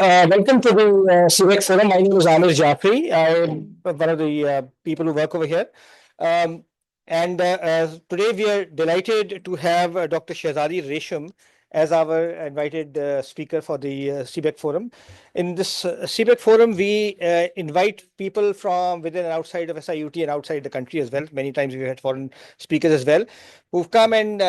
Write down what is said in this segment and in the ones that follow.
Welcome to the CBEC Forum. My name is Amir Jafri. I'm one of the people who work over here. And today we are delighted to have Dr. Shahzadi Resham as our invited speaker for the CBEC Forum. In this CBEC Forum, we invite people from within and outside of SIUT and outside the country as well. Many times we had foreign speakers as well, who've come and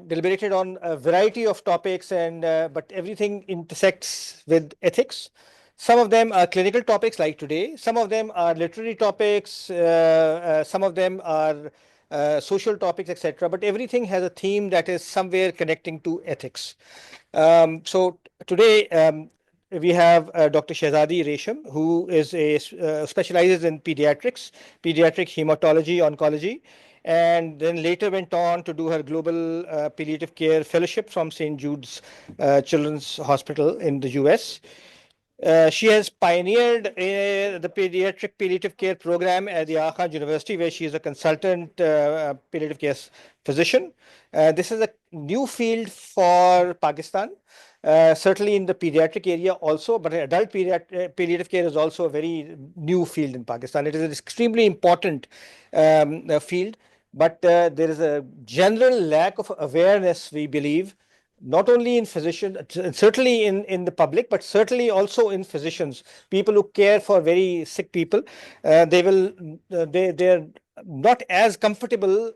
deliberated on a variety of topics, and but everything intersects with ethics. Some of them are clinical topics like today. Some of them are literary topics. Some of them are social topics, etc. But everything has a theme that is somewhere connecting to ethics. So today we have Dr. Shahzadi Resham, who is specializes in pediatrics, pediatric hematology, oncology, and then later went on to do her global palliative care fellowship from St. Jude's Children's Hospital in the US. She has pioneered the pediatric palliative care program at the Aga Khan University, where she is a consultant palliative care physician. This is a new field for Pakistan, certainly in the pediatric area also, but adult palliative care is also a very new field in Pakistan. It is an extremely important field, but there is a general lack of awareness, we believe, not only in physicians, certainly in the public, but certainly also in physicians, people who care for very sick people. They're not as comfortable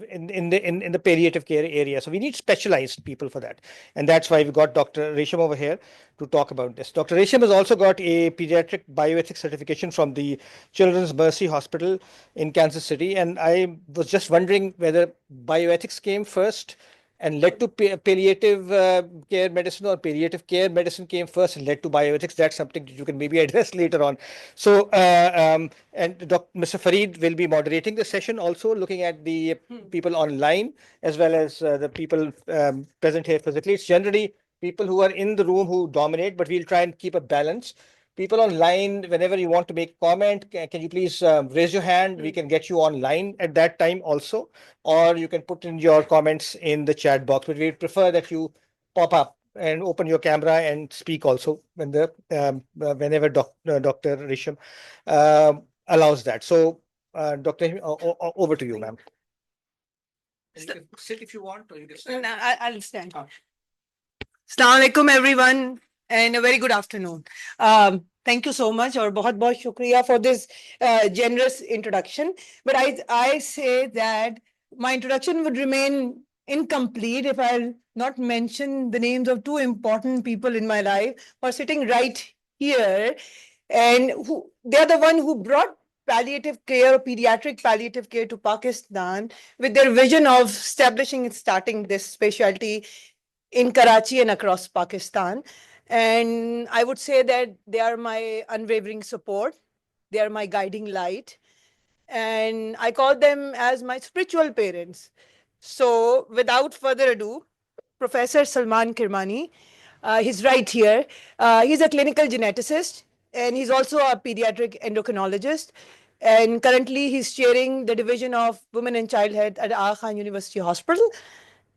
in the palliative care area. So we need specialized people for that. And that's why we got Dr. Resham over here to talk about this. Dr. Resham has also got a pediatric bioethics certification from the Children's Mercy Hospital in Kansas City. And I was just wondering whether bioethics came first and led to palliative care medicine, or palliative care medicine came first and led to bioethics. That's something that you can maybe address later on. So, and Mr. Fareed will be moderating the session, also looking at the people online as well as the people present here physically. It's generally people who are in the room who dominate, but we'll try and keep a balance. People online, whenever you want to make a comment, can you please raise your hand? We can get you online at that time also, or you can put in your comments in the chat box. But we prefer that you pop up and open your camera and speak also when whenever Dr. Resham allows that. So, Dr. Over to you, ma'am. You can sit if you want, or you can stand. No, I'll stand. Assalamu alaikum, everyone, and a very good afternoon. Thank you so much, or बहुत shukriya for this generous introduction. But I say that my introduction would remain incomplete if I'll not mention the names of two important people in my life who are sitting right here, and they're the one who brought palliative care, pediatric palliative care to Pakistan with their vision of establishing and starting this specialty in Karachi and across Pakistan. And I would say that they are my unwavering support. They are my guiding light. And I call them as my spiritual parents. So without further ado, Professor Salman Kirmani, he's right here. He's a clinical geneticist, and he's also a pediatric endocrinologist. And currently he's chairing the division of women and child health at Aga Khan University Hospital.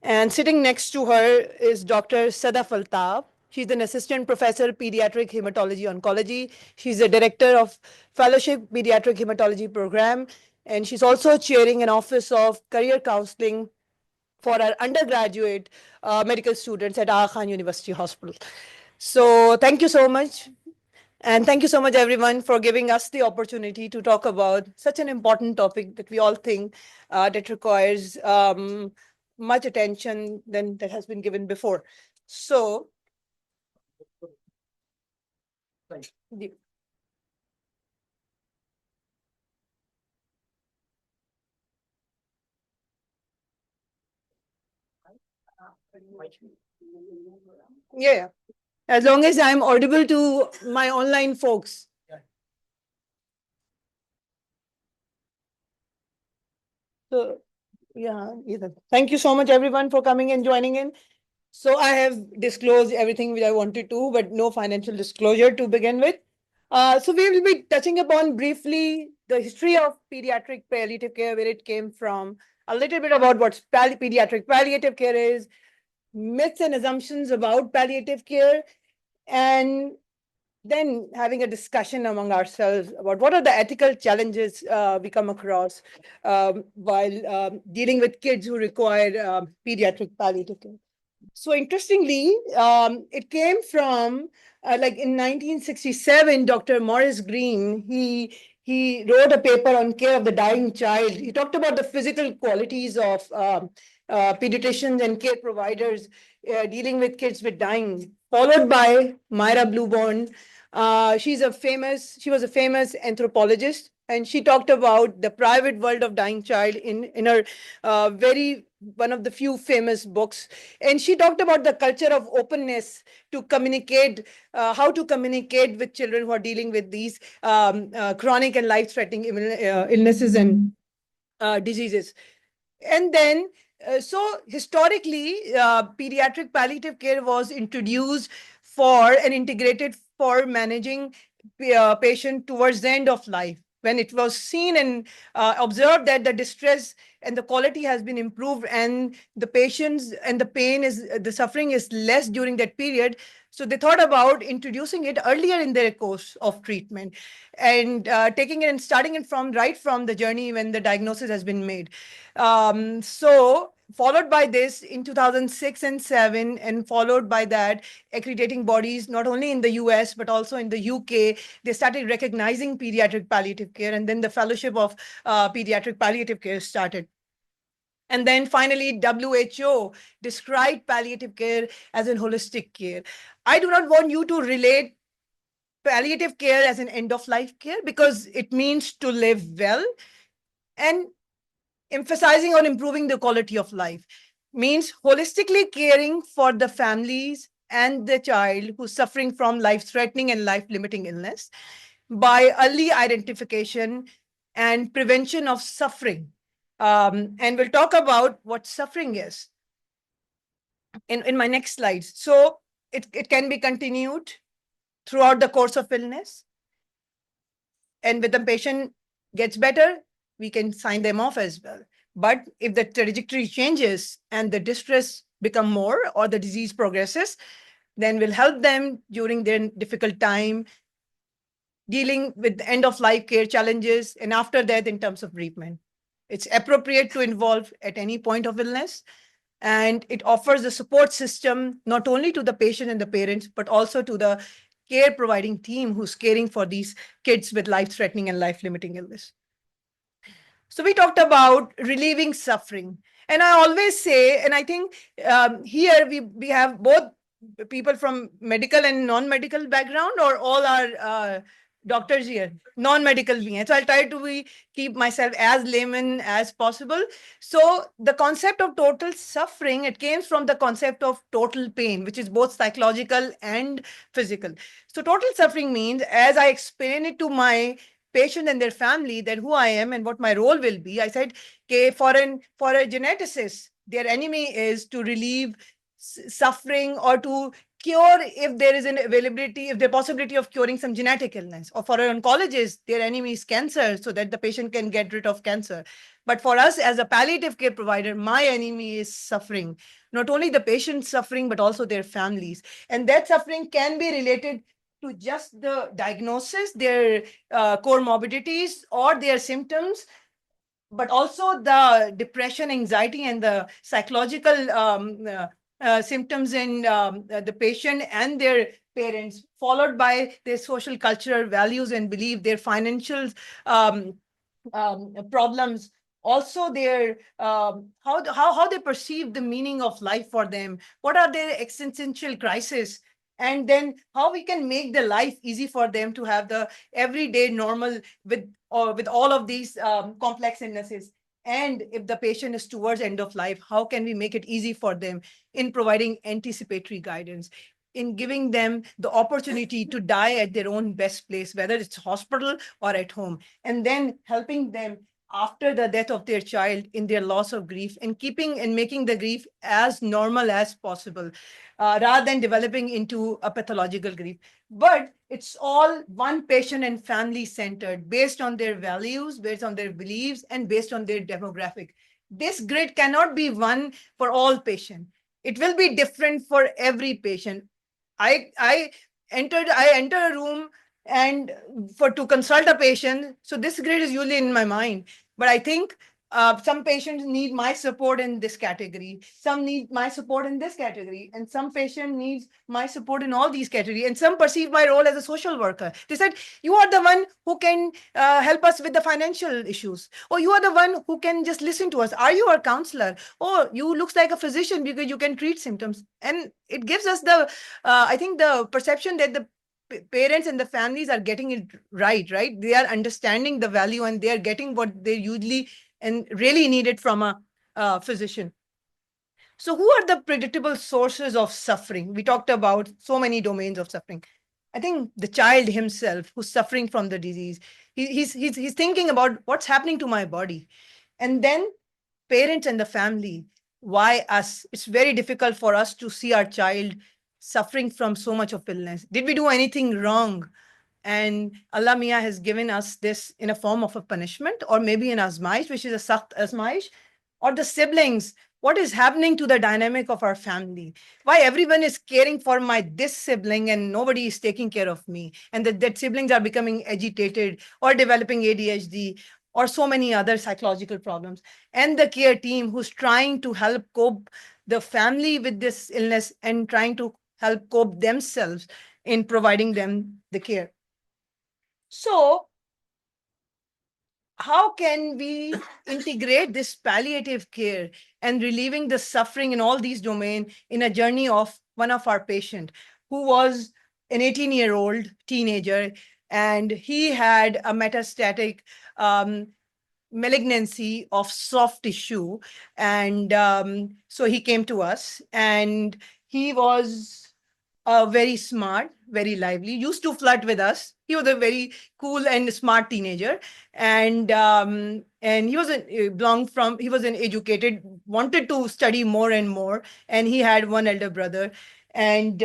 And sitting next to her is Dr. Sadaf Altab. She's an assistant professor, pediatric hematology oncology. She's the director of fellowship pediatric hematology program. And she's also chairing an office of career counseling for our undergraduate medical students at Aga Khan University Hospital. So thank you so much. And thank you so much, everyone, for giving us the opportunity to talk about such an important topic that we all think that requires much attention than that has been given before. So, yeah, as long as I'm audible to my online folks. So, yeah, thank you so much, everyone, for coming and joining in. So I have disclosed everything which I wanted to, but no financial disclosure to begin with. So we will be touching upon briefly the history of pediatric palliative care, where it came from, a little bit about what pediatric palliative care is, myths and assumptions about palliative care, and then having a discussion among ourselves about what are the ethical challenges we come across while dealing with kids who require pediatric palliative care. So interestingly, it came from like in 1967, Dr. Morris Green, he wrote a paper on care of the dying child. He talked about the physical qualities of pediatricians and care providers dealing with kids with dying, followed by Myra Blueborn. She was a famous anthropologist, and she talked about the private world of dying child in her very one of the few famous books. And she talked about the culture of openness to communicate, how to communicate with children who are dealing with these chronic and life-threatening illnesses and diseases. And then, so historically, pediatric palliative care was introduced for and integrated for managing patient towards the end of life. When it was seen and observed that the distress and the quality has been improved and the patients and the pain is, the suffering is less during that period. So they thought about introducing it earlier in their course of treatment and taking it and starting it from right from the journey when the diagnosis has been made. So followed by this in 2006 and 7, and followed by that, accrediting bodies, not only in the US, but also in the UK, they started recognizing pediatric palliative care. And then the fellowship of pediatric palliative care started. And then finally, WHO described palliative care as an holistic care. I do not want you to relate palliative care as an end of life care because it means to live well, and emphasizing on improving the quality of life means holistically caring for the families and the child who's suffering from life-threatening and life-limiting illness by early identification and prevention of suffering. And we'll talk about what suffering is in my next slides. So it can be continued throughout the course of illness. And when the patient gets better, we can sign them off as well. But if the trajectory changes and the distress become more or the disease progresses, then we'll help them during their difficult time dealing with end of life care challenges and after that in terms of bereavement. It's appropriate to involve at any point of illness, and it offers a support system not only to the patient and the parents, but also to the care providing team who's caring for these kids with life-threatening and life-limiting illness. So we talked about relieving suffering. And I always say, and I think here we have both people from medical and non-medical background, or all our doctors here, non-medical being. So I'll try to keep myself as layman as possible. So the concept of total suffering, it came from the concept of total pain, which is both psychological and physical. So total suffering means, as I explain it to my patient and their family, that who I am and what my role will be. I said, okay, for a geneticist, their enemy is to relieve suffering or to cure if there is an availability, if the possibility of curing some genetic illness. Or for an oncologist, their enemy is cancer, so that the patient can get rid of cancer. But for us as a palliative care provider, my enemy is suffering. Not only the patient suffering, but also their families. And that suffering can be related to just the diagnosis, their comorbidities or their symptoms, but also the depression, anxiety, and the psychological symptoms in the patient and their parents, followed by their social cultural values and belief, their financial problems, also their how they perceive the meaning of life for them, what are their existential crises, and then how we can make the life easy for them to have the everyday normal with all of these complex illnesses. And if the patient is towards end of life, how can we make it easy for them in providing anticipatory guidance, in giving them the opportunity to die at their own best place, whether it's hospital or at home, and then helping them after the death of their child in their loss of grief, and keeping and making the grief as normal as possible, rather than developing into a pathological grief. But it's all one patient and family centered, based on their values, based on their beliefs, and based on their demographic. This grid cannot be one for all patients. It will be different for every patient. I I enter a room and to consult a patient. So this grid is usually in my mind, but I think some patients need my support in this category. Some need my support in this category, and some patient needs my support in all these categories. And some perceive my role as a social worker. They said, "You are the one who can help us with the financial issues, or you are the one who can just listen to us. Are you a counselor? Or you looks like a physician because you can treat symptoms." And it gives us the I think the perception that the parents and the families are getting it right? They are understanding the value and they are getting what they usually and really needed from a physician. So who are the predictable sources of suffering? We talked about so many domains of suffering. I think the child himself who's suffering from the disease, he's thinking about what's happening to my body. And then parents and the family, why us? It's very difficult for us to see our child suffering from so much of illness. Did we do anything wrong? And Allah Mia has given us this in a form of a punishment, or maybe an azmaish, which is a sakht azmaish, or the siblings. What is happening to the dynamic of our family? Why everyone is caring for my this sibling and nobody is taking care of me? And that siblings are becoming agitated or developing ADHD or so many other psychological problems. And the care team who's trying to help cope the family with this illness and trying to help cope themselves in providing them the care. So how can we integrate this palliative care and relieving the suffering in all these domains in a journey of one of our patient who was an 18-year-old teenager, and he had a metastatic malignancy of soft tissue. And so he came to us, and he was very smart, very lively, used to flirt with us. He was a very cool and smart teenager. And he was he was an educated, wanted to study more and more. And he had one elder brother. And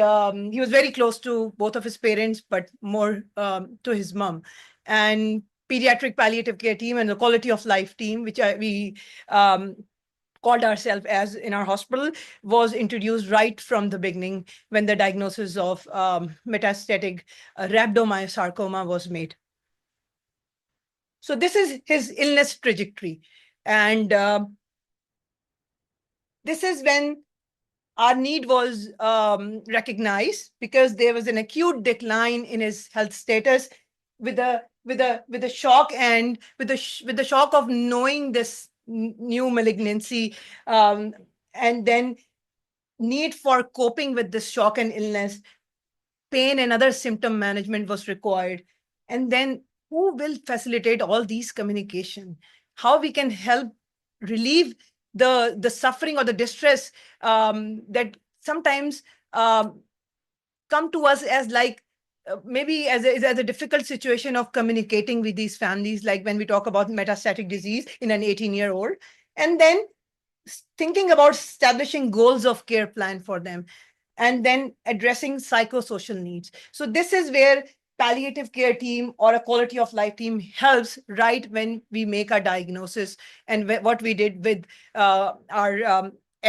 he was very close to both of his parents, but more to his mom. And Pediatric Palliative Care team and the Quality of Life team, which we called ourselves as in our hospital, was introduced right from the beginning when the diagnosis of metastatic rhabdomyosarcoma was made. So this is his illness trajectory. And this is when our need was recognized, because there was an acute decline in his health status with a shock, and with the shock of knowing this new malignancy, and then need for coping with this shock and illness, pain and other symptom management was required. And then who will facilitate all these communication? How we can help relieve the suffering or the distress that sometimes come to us as like maybe as a difficult situation of communicating with these families, like when we talk about metastatic disease in an 18-year-old, and then thinking about establishing goals of care plan for them, and then addressing psychosocial needs. So this is where palliative care team or a quality of life team helps right when we make our diagnosis. And what we did with our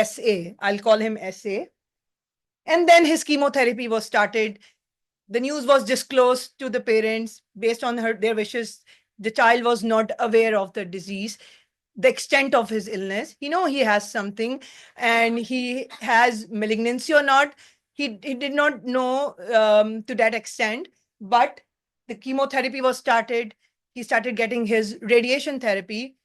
SA, I'll call him SA. And then his chemotherapy was started. The news was disclosed to the parents based on their wishes. The child was not aware of the disease, the extent of his illness. He has something, and he has malignancy or not. He did not know to that extent, but the chemotherapy was started. He started getting his radiation therapy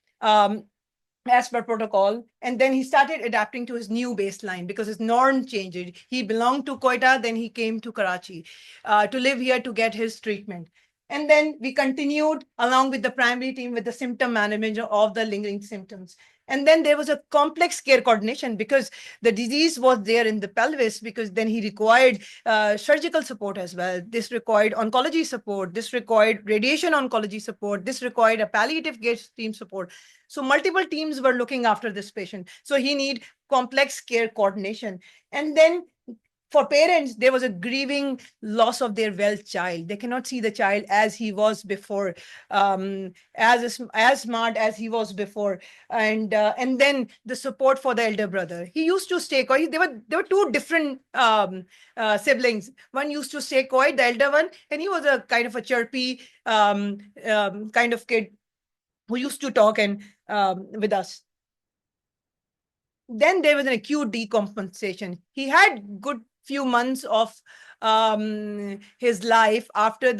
as per protocol. And then he started adapting to his new baseline because his norm changed. He belonged to Quetta, then he came to Karachi to live here to get his treatment. And then we continued along with the primary team with the symptom management of the lingering symptoms. And then there was a complex care coordination because the disease was there in the pelvis, because then he required surgical support as well. This required oncology support. This required radiation oncology support. This required a palliative care team support. So multiple teams were looking after this patient. So he need complex care coordination. And then for parents, there was a grieving loss of their well child. They cannot see the child as he was before, as smart as he was before, and then the support for the elder brother. He used to stay quiet. There were two different siblings. One used to stay quiet, the elder one, and he was a kind of a chirpy kind of kid who used to talk and with us. Then there was an acute decompensation. He had good few months of his life after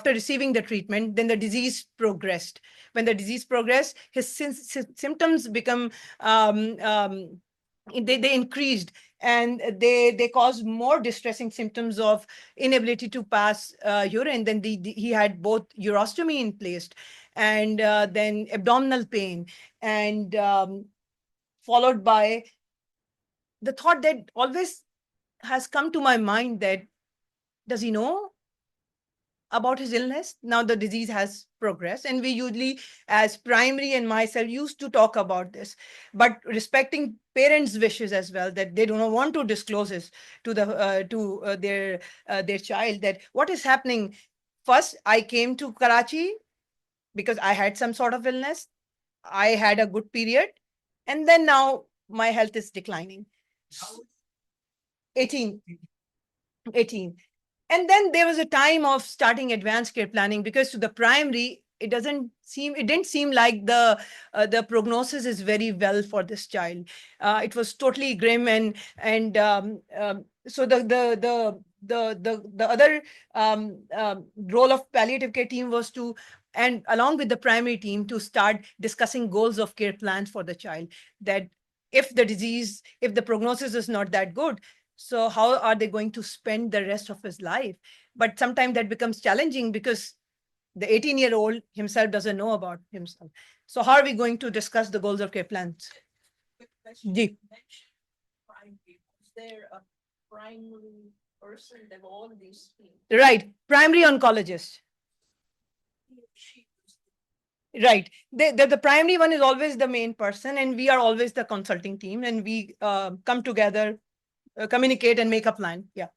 receiving the treatment. Then the disease progressed. When the disease progressed, his symptoms become they increased, and they caused more distressing symptoms of inability to pass urine. Then he had both urostomy in place, and then abdominal pain, and followed by the thought that always has come to my mind, that does he know about his illness? Now the disease has progressed, and we usually, as primary and myself, used to talk about this, but respecting parents' wishes as well, that they do not want to disclose this to their child, that what is happening. First, I came to Karachi because I had some sort of illness. I had a good period, and then now my health is declining. 18. 18. And then there was a time of starting advanced care planning, because to the primary, it didn't seem like the prognosis is very well for this child. It was totally grim, and so the other role of palliative care team was to, and along with the primary team, to start discussing goals of care plans for the child, that if the prognosis is not that good, so how are they going to spend the rest of his life? But sometimes that becomes challenging, because the 18-year-old himself doesn't know about himself. So how are we going to discuss the goals of care plans? Quick question. Ji. You mentioned primary. Is there a primary person that all these things? Right. Primary oncologist. Right. The primary one is always the main person, and we are always the consulting team, and we come together, communicate, and make a plan. Yeah.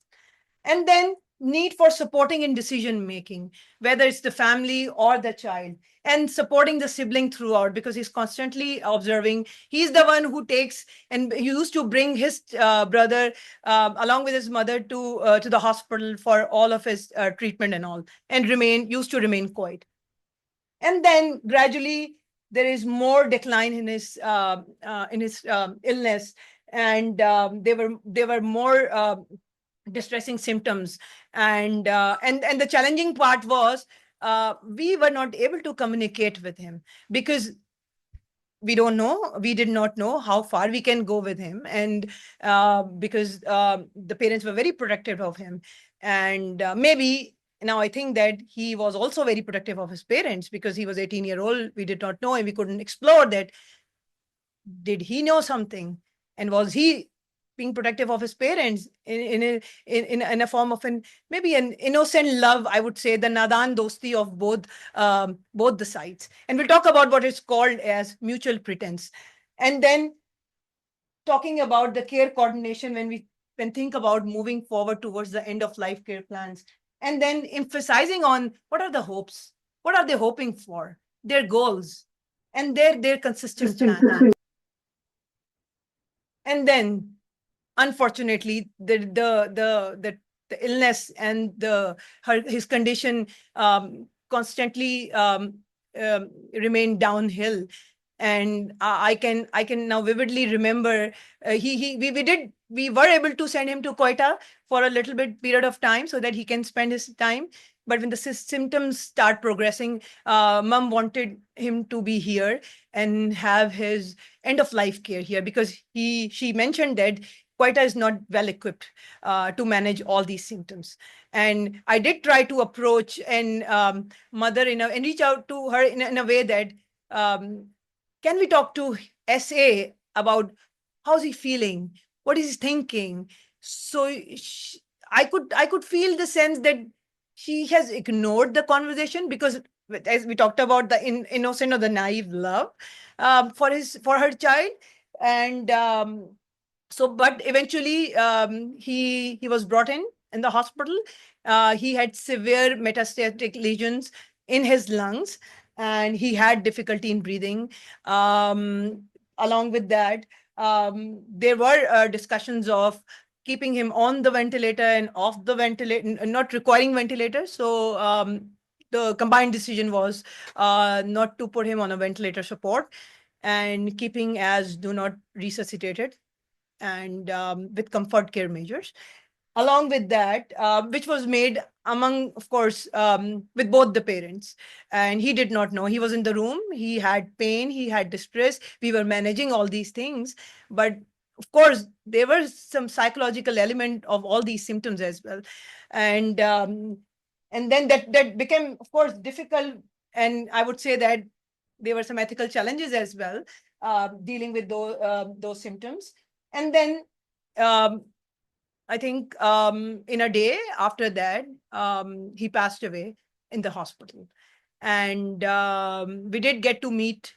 And then need for supporting in decision making, whether it's the family or the child, and supporting the sibling throughout, because he's constantly observing. He's the one who takes, and he used to bring his brother along with his mother to the hospital for all of his treatment and all, and used to remain quiet. And then gradually there is more decline in his illness, and there were more distressing symptoms, and the challenging part was we were not able to communicate with him, because we did not know how far we can go with him, and because the parents were very protective of him, and maybe now I think that he was also very protective of his parents, because he was 18-year-old. We did not know, and we couldn't explore that. Did he know something, and was he being protective of his parents in a form of maybe an innocent love? I would say the nadan dosti of both the sides. And we'll talk about what is called as mutual pretense. And then talking about the care coordination when we think about moving forward towards the end of life care plans, and then emphasizing on what are the hopes, what are they hoping for, their goals, and their consistent plan. And then unfortunately, the illness and his condition constantly remained downhill. And I can now vividly remember we were able to send him to Quetta for a little bit period of time so that he can spend his time. But when the symptoms start progressing, mom wanted him to be here and have his end of life care here, because she mentioned that Quetta is not well equipped to manage all these symptoms. And I did try to approach and mother and reach out to her in a way that can we talk to SA about how's he feeling, what is he thinking? So I could feel the sense that she has ignored the conversation, because as we talked about the innocent or the naive love for her child, and So, but eventually he was brought in the hospital. He had severe metastatic lesions in his lungs, and he had difficulty in breathing. Along with that, there were discussions of keeping him on the ventilator and off the ventilator, not requiring ventilator. So the combined decision was not to put him on a ventilator support and keeping as do not resuscitated, and with comfort care measures. Along with that, which was made among, of course, with both the parents. And he did not know. He was in the room. He had pain. He had distress. We were managing all these things. But of course, there was some psychological element of all these symptoms as well. And then that became, of course, difficult. And I would say that there were some ethical challenges as well, dealing with those symptoms. And then I think in a day after that, he passed away in the hospital. And we did get to meet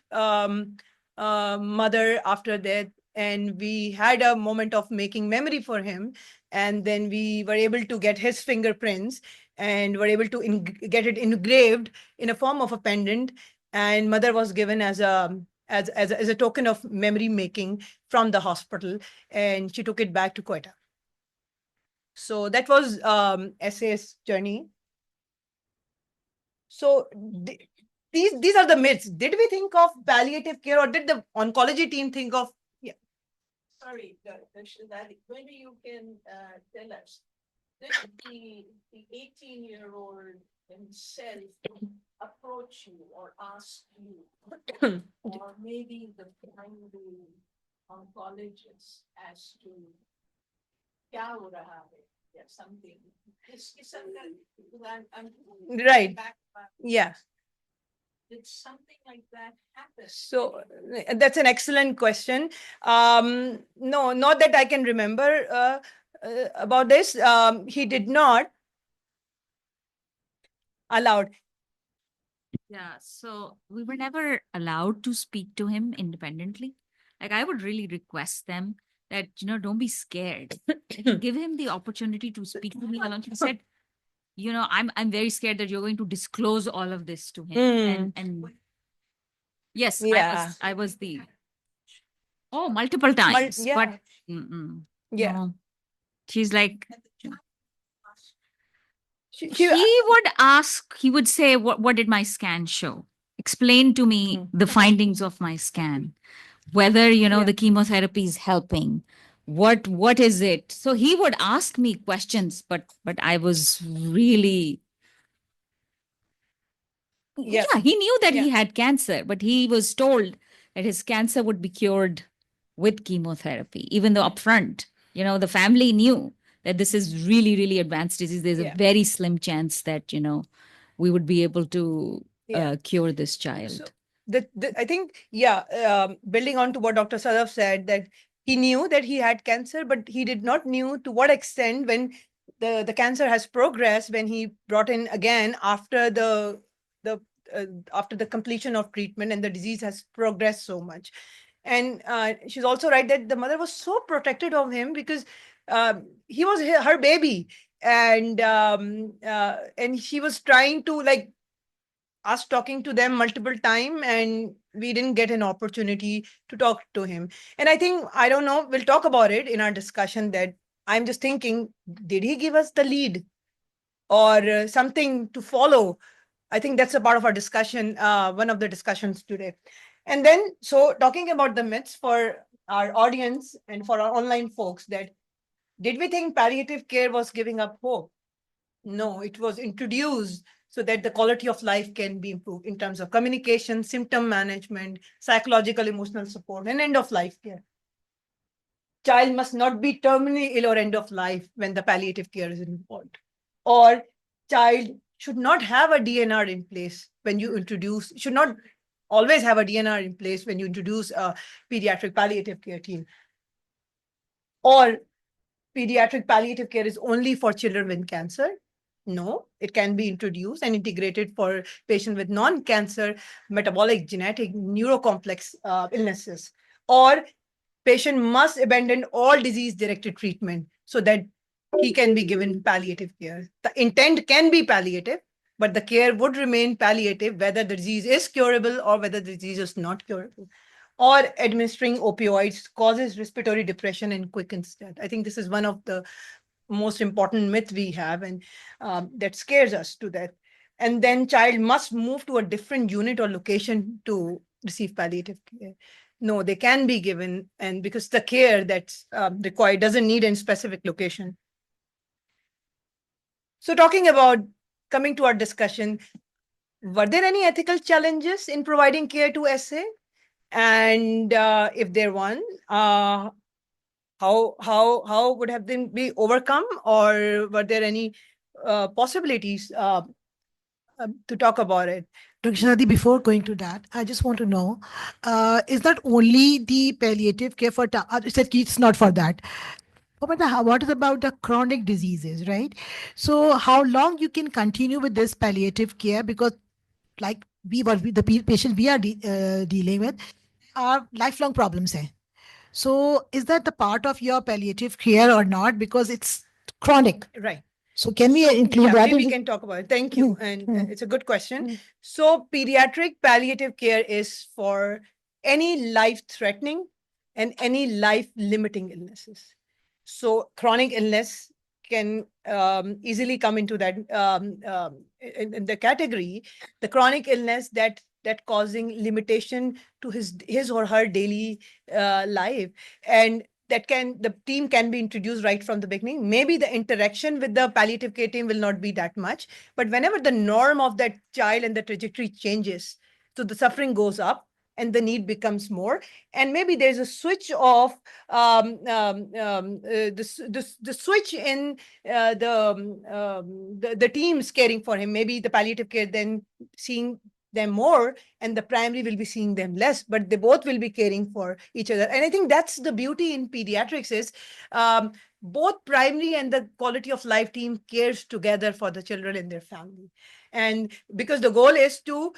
mother after that. And we had a moment of making memory for him. And then we were able to get his fingerprints and were able to get it engraved in a form of a pendant. And mother was given as a token of memory making from the hospital. And she took it back to Quetta. So that was SA's journey. So these are the myths. Did we think of palliative care, or did the oncology team think of? Yeah. Sorry, Shahzadi, maybe you can tell us. Did the 18-year-old himself approach you or ask you, or maybe the primary oncologist as to kya ho raha hai, or something? I'm Right. back. Yeah. Did something like that happen? So that's an excellent question. No, not that I can remember about this. He did not allowed. Yeah, so we were never allowed to speak to him independently. Like, I would really request them that, don't be scared. Give him the opportunity to speak to me alone. He said, I'm very scared that you're going to disclose all of this to him. And yes, Yeah. I was the multiple times. Yeah. But Yeah. no. She's like, She, he would ask, he would say, what did my scan show? Explain to me the findings of my scan, whether, the chemotherapy is helping. What is it? So he would ask me questions, but I was really, Yeah. he knew that he had cancer, but he was told that his cancer would be cured with chemotherapy, even though upfront, the family knew that this is really, really advanced disease. There's a very slim chance that, we would be able to cure this child. So I think, building on to what Dr. Sadaf said, that he knew that he had cancer, but he did not knew to what extent when the cancer has progressed, when he brought in again after the completion of treatment and the disease has progressed so much. And she's also right that the mother was so protected of him because he was her baby, and she was trying to, like, us talking to them multiple times, and we didn't get an opportunity to talk to him. And I think, I don't know, we'll talk about it in our discussion, that I'm just thinking, did he give us the lead or something to follow? I think that's a part of our discussion, one of the discussions today. And then, so talking about the myths for our audience and for our online folks, that did we think palliative care was giving up hope? No, it was introduced so that the quality of life can be improved in terms of communication, symptom management, psychological, emotional support, and end of life care. Child must not be terminally ill or end of life when the palliative care is involved. Or child should not have a DNR in place when you introduce, should not always have a DNR in place when you introduce a pediatric palliative care team. Or pediatric palliative care is only for children with cancer. No, it can be introduced and integrated for patients with non-cancer, metabolic, genetic, neurocomplex illnesses. Or patient must abandon all disease-directed treatment so that he can be given palliative care. The intent can be palliative, but the care would remain palliative whether the disease is curable or whether the disease is not curable. Or administering opioids causes respiratory depression and quickens death. I think this is one of the most important myth we have, and that scares us to death. And then child must move to a different unit or location to receive palliative care. No, they can be given, and because the care that's required doesn't need any specific location. So talking about, coming to our discussion, were there any ethical challenges in providing care to SA? And if there one, how would have them be overcome, or were there any possibilities to talk about it? Dr. Shahzadi, before going to that, I just want to know, is that only the palliative care for, you said it's not for that. What is about the chronic diseases, right? So how long you can continue with this palliative care? Because like the patients we are dealing with are lifelong problems. Hai. So is that the part of your palliative care or not? Because it's chronic. Right. So can we include Yeah, that? maybe we can talk about it. Thank you. And it's a good question. So pediatric palliative care is for any life-threatening and any life-limiting illnesses. So chronic illness can easily come into that in the category. The chronic illness that causing limitation to his or her daily life, and the team can be introduced right from the beginning. Maybe the interaction with the palliative care team will not be that much, but whenever the norm of that child and the trajectory changes, so the suffering goes up and the need becomes more, and maybe there's a switch of the switch in the teams caring for him. Maybe the palliative care then seeing them more and the primary will be seeing them less, but they both will be caring for each other. And I think that's the beauty in pediatrics is both primary and the quality of life team cares together for the children and their family. And because the goal is to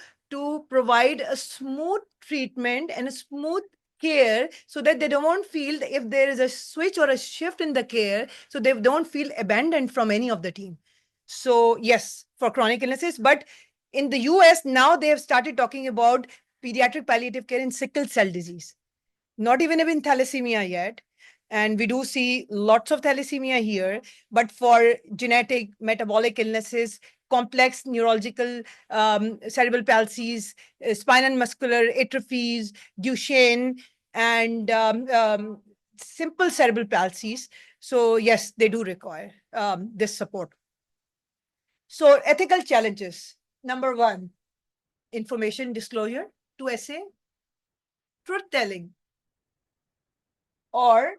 provide a smooth treatment and a smooth care so that they don't feel if there is a switch or a shift in the care, so they don't feel abandoned from any of the team. So yes, for chronic illnesses, but in the US now they have started talking about pediatric palliative care in sickle cell disease, not even in thalassemia yet. And we do see lots of thalassemia here, but for genetic metabolic illnesses, complex neurological cerebral palsies, spinal muscular atrophies, Duchenne, and simple cerebral palsies. So yes, they do require this support. So ethical challenges. Number one, information disclosure to SA, truth telling, or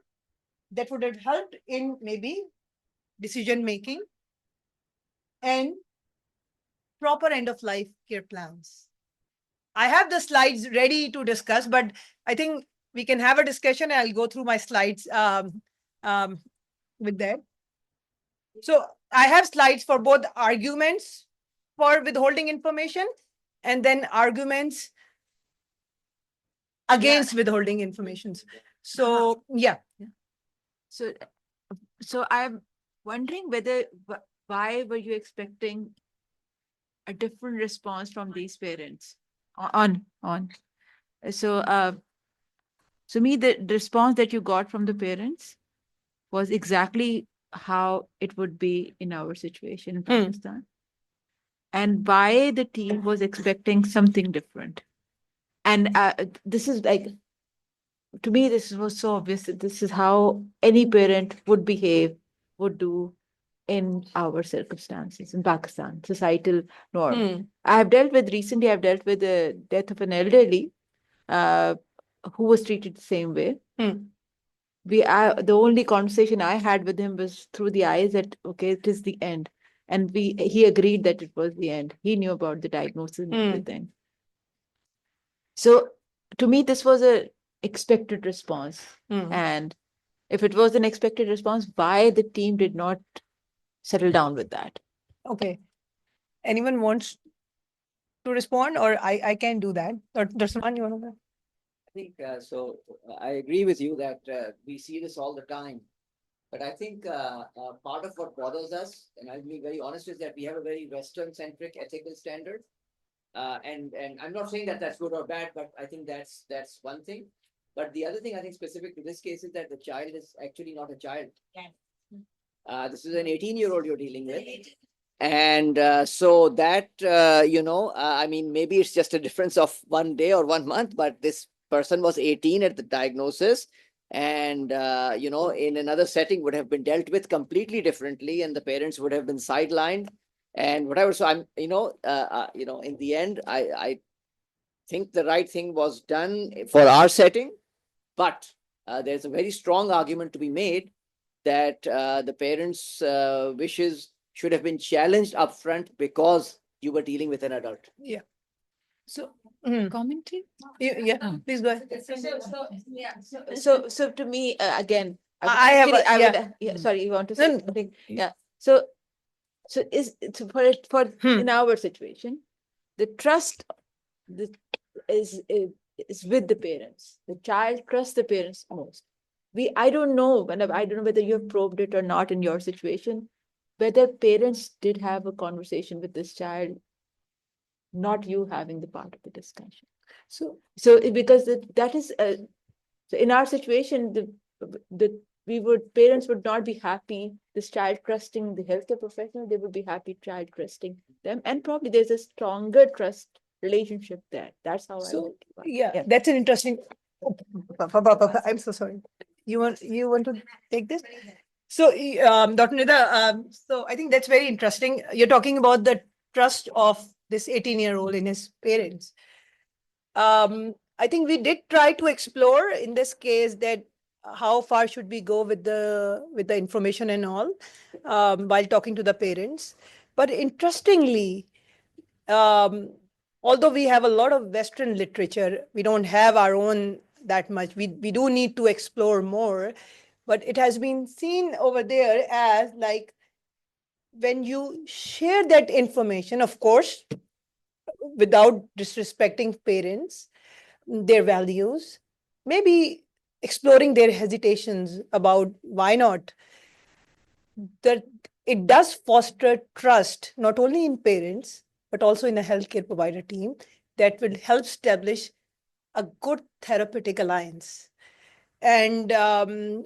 that would have helped in maybe decision making and proper end of life care plans. I have the slides ready to discuss, but I think we can have a discussion. I'll go through my slides with that. So I have slides for both arguments for withholding information and then arguments against withholding information. So yeah. So I'm wondering why were you expecting a different response from these parents? So the response that you got from the parents was exactly how it would be in our situation in Pakistan. And why the team was expecting something different. And this is like, to me, this was so obvious that this is how any parent would behave, would do in our circumstances in Pakistan, societal norm. I've dealt with the death of an elderly who was treated the same way. The only conversation I had with him was through the eyes that, okay, it is the end. And he agreed that it was the end. He knew about the diagnosis and everything. So to me, this was a expected response. And if it was an expected response, why the team did not settle down with that? Okay. Anyone wants to respond, or I can do that? Or Darsaman, you want to? think I agree with you that we see this all the time. But I think part of what bothers us, and I'll be very honest, is that we have a very Western-centric ethical standard. And I'm not saying that that's good or bad, but I think that's one thing. But the other thing I think specific to this case is that the child is actually not a child. Yes. This is an 18-year-old you're dealing with. And so that, I mean, maybe it's just a difference of 1 day or 1 month, but this person was 18 at the diagnosis. And, in another setting would have been dealt with completely differently, and the parents would have been sidelined and whatever. So I'm, in the end, I think the right thing was done for our setting, but there's a very strong argument to be made that the parents' wishes should have been challenged upfront because you were dealing with an adult. Yeah. So, Commentary? yeah, please go ahead. So to me, again, I have actually, a- yeah. yeah, sorry, you want to No, say no. something? Yeah. So for in our situation, the trust is with the parents. The child trusts the parents most. I don't know, and I don't know whether you have probed it or not in your situation, whether parents did have a conversation with this child, not you having the part of the discussion. So because that is so in our situation, parents would not be happy this child trusting the healthcare professional. They would be happy child trusting them, and probably there's a stronger trust relationship there. That's how I So, would. yeah, that's an interesting. I'm so sorry. You want to take this? So, Dr. Nida, so I think that's very interesting. You're talking about the trust of this 18-year-old in his parents. I think we did try to explore in this case that how far should we go with the information and all, while talking to the parents. But interestingly, although we have a lot of Western literature, we don't have our own that much. We do need to explore more, but it has been seen over there as like when you share that information, of course, without disrespecting parents, their values, maybe exploring their hesitations about why not, that it does foster trust, not only in parents, but also in the healthcare provider team that will help establish a good therapeutic alliance. And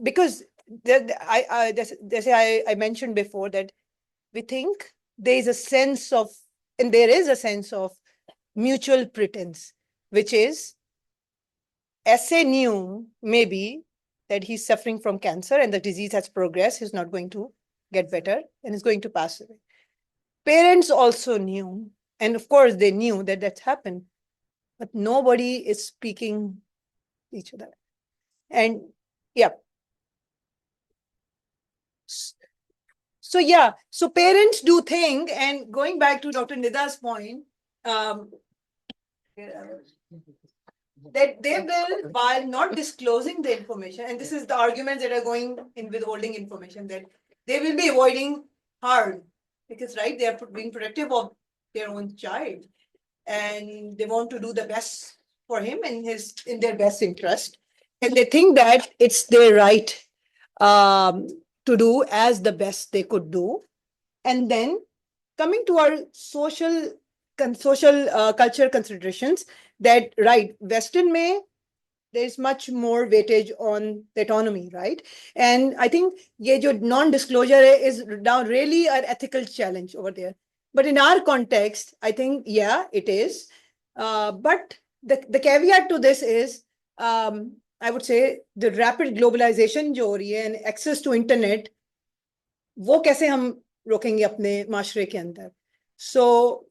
because I mentioned before that we think there is a sense of mutual pretense, which is SA knew maybe that he's suffering from cancer and the disease has progressed, he's not going to get better and is going to pass away. Parents also knew, and of course they knew that that's happened, but nobody is speaking to each other. And yeah. So yeah, so parents do think, and going back to Dr. Nida's point, that they will, while not disclosing the information, and this is the arguments that are going in withholding information, that they will be avoiding harm because, right, they are being protective of their own child and they want to do the best for him in their best interest. And they think that it's their right to do as the best they could do. And then coming to our social culture considerations, that right, Western there's much more weightage on the autonomy, right? And I think ye jo non-disclosure is now really an ethical challenge over there. But in our context, I think, yeah, it is. But the caveat to this is, I would say, the rapid globalization jo ho rahi hai and access to internet, wo kaise hum rokenge apne maashre ke andar. So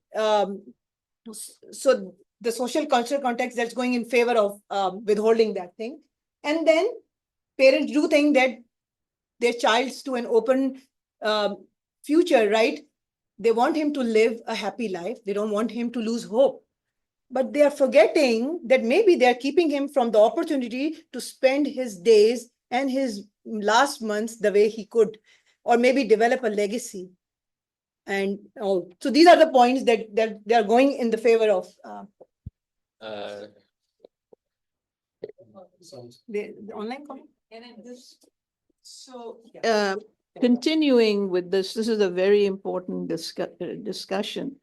the social cultural context that's going in favor of withholding that thing. And then parents do think that their child's to an open future, right? They want him to live a happy life. They don't want him to lose hope. But they are forgetting that maybe they are keeping him from the opportunity to spend his days and his last months the way he could, or maybe develop a legacy. And so these are the points that they are going in the favor of. The online comment? So, Continuing with this is a very important discussion.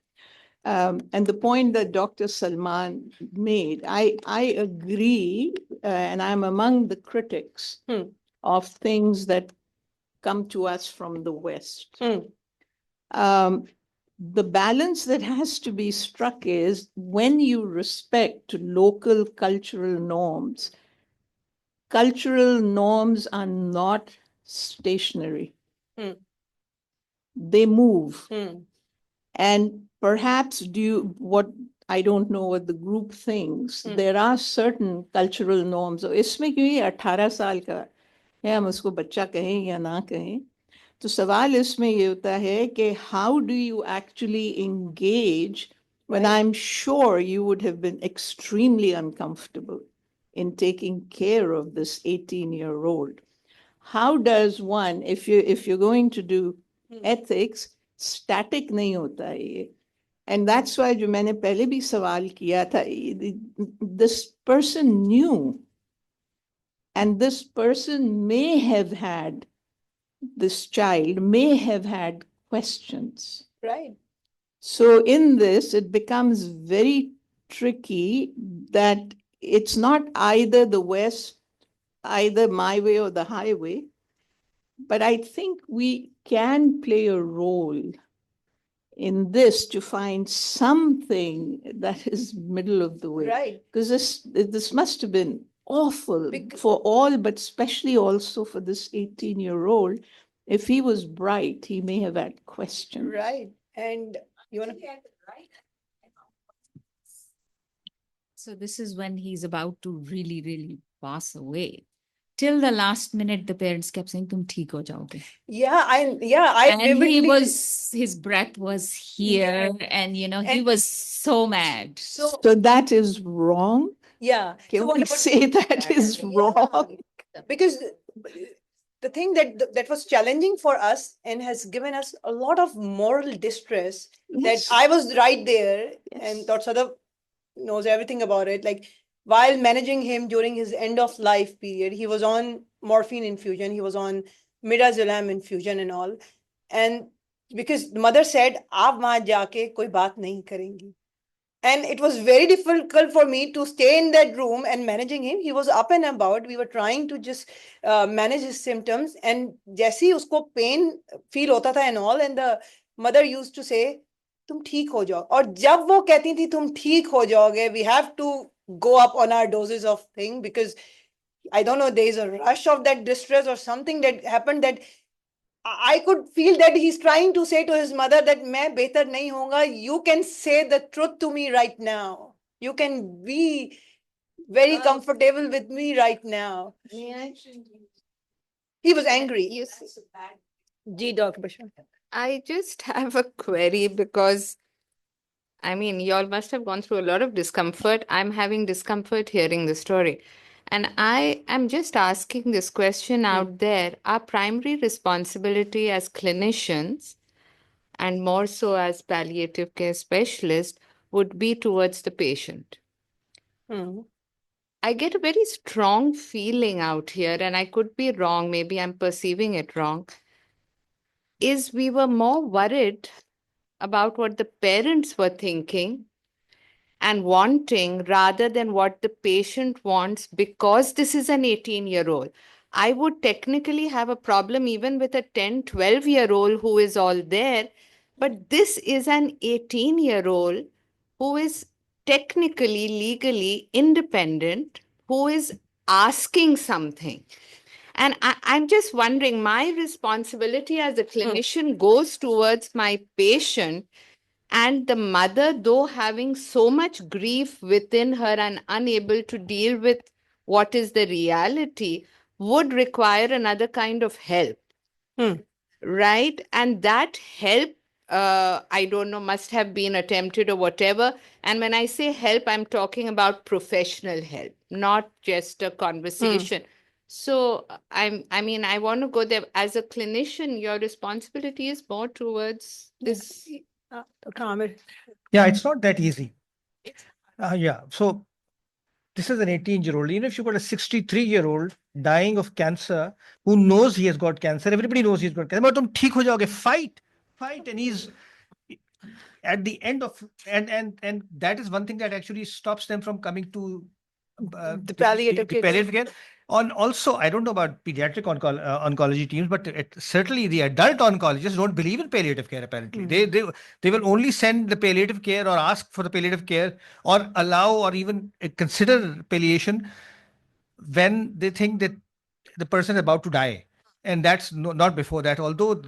And the point that Dr. Salman made, I agree, and I'm among the critics of things that come to us from the West. The balance that has to be struck is when you respect local cultural norms are not stationary. They move. And perhaps what I don't know what the group thinks, there are certain cultural norms. इसमें क्यों ये 18 साल का है, हम उसको बच्चा कहें या ना कहें, तो सवाल इसमें ये होता है कि how do you actually engage when I'm sure you would have been extremely uncomfortable in taking care of this 18-year-old. How does one, if you're going to do ethics, static नहीं होता है ये. And that's why जो मैंने पहले भी सवाल किया था, this person knew, and this person may have had, this child may have had questions. Right. So in this, it becomes very tricky that it's not either the West, either my way or the highway, but I think we can play a role in this to find something that is middle of the way. Right. Because this must have been awful for all, but especially also for this 18-year-old. If he was bright, he may have had questions. Right. And you want to? So this is when he's about to really, really pass away. Till the last minute, the parents kept saying, "Tum theek ho jaoge." Yeah, I And he vividly- was, his breath was here, and he And- was so mad. So that is wrong. yeah. Can So we what- say that is wrong? because the thing that was challenging for us and has given us a lot of moral distress Yes. that I was right there Yes. and Dr. Sadaf knows everything about it. Like while managing him during his end of life period, he was on morphine infusion, he was on midazolam infusion and all. And because the mother said, "Aap wahan jaake koi baat nahi karengi." And it was very difficult for me to stay in that room and managing him. He was up and about. We were trying to just manage his symptoms. And जैसे usko pain feel hota tha and all, and the mother used to say, "तुम ठीक हो जाओ." और जब वो कहती थी तुम ठीक हो जाओगे, we have to go up on our doses of thing because I don't know, there is a rush of that distress or something that happened that I could feel that he's trying to say to his mother that मैं बेहतर नहीं होगा. You can say the truth to me right now. You can be very comfortable with me right now. He was angry. Yes. Ji, Dr. Bashar. I just have a query because, I mean, y'all must have gone through a lot of discomfort. I'm having discomfort hearing the story. And I am just asking this question out there. Our primary responsibility as clinicians, and more so as palliative care specialists, would be towards the patient. I get a very strong feeling out here, and I could be wrong, maybe I'm perceiving it wrong, is we were more worried about what the parents were thinking and wanting rather than what the patient wants, because this is an 18-year-old. I would technically have a problem even with a 10, 12-year-old who is all there, but this is an 18-year-old who is technically, legally independent, who is asking something. And I'm just wondering, my responsibility as a clinician goes towards my patient, and the mother, though having so much grief within her and unable to deal with what is the reality, would require another kind of help. Right? And that help, I don't know, must have been attempted or whatever. And when I say help, I'm talking about professional help, not just a conversation. So I mean, I want to go there. As a clinician, your responsibility is more towards this. Dr. Amir. Yeah, it's not that easy. Yeah. So this is an 18-year-old. Even if you've got a 63-year-old dying of cancer, who knows he has got cancer, everybody knows he's got cancer. But tum theek ho jaoge, fight, and he's at the end of, and that is one thing that actually stops them from coming to The palliative care. palliative care. On also, I don't know about pediatric oncology teams, but certainly the adult oncologists don't believe in palliative care. Apparently, they will only send the palliative care or ask for the palliative care or allow or even consider palliation when they think that the person is about to die, and that's not before that. Although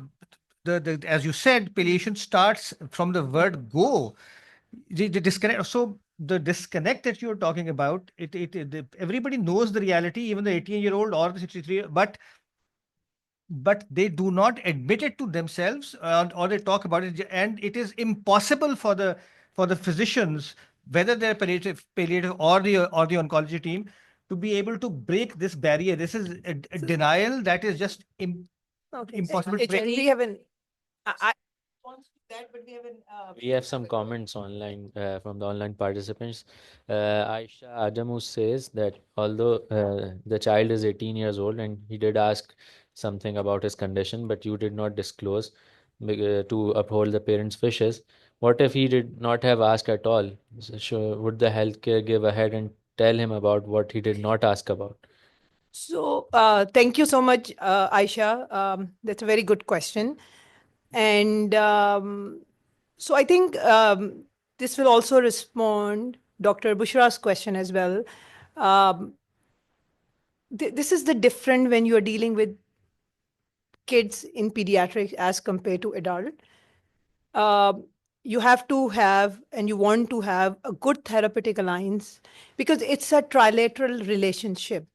the as you said, palliation starts from the word go. The disconnect. So the disconnect that you're talking about, everybody knows the reality, even the 18-year-old or the 63, but they do not admit it to themselves, or they talk about it, and it is impossible for the physicians, whether they're palliative or the oncology team, to be able to break this barrier. This is a denial that is just impossible to break. We have an. I want to do that, but we have an. We have some comments online from the online participants. Aisha Adamu says that although the child is 18 years old and he did ask something about his condition, but you did not disclose to uphold the parents' wishes. What if he did not have asked at all? So would the healthcare give ahead and tell him about what he did not ask about? So, thank you so much, Aisha. That's a very good question. And so I think this will also respond Dr. Bushra's question as well. This is the different when you are dealing with kids in pediatrics as compared to adult. You have to have and you want to have a good therapeutic alliance because it's a trilateral relationship.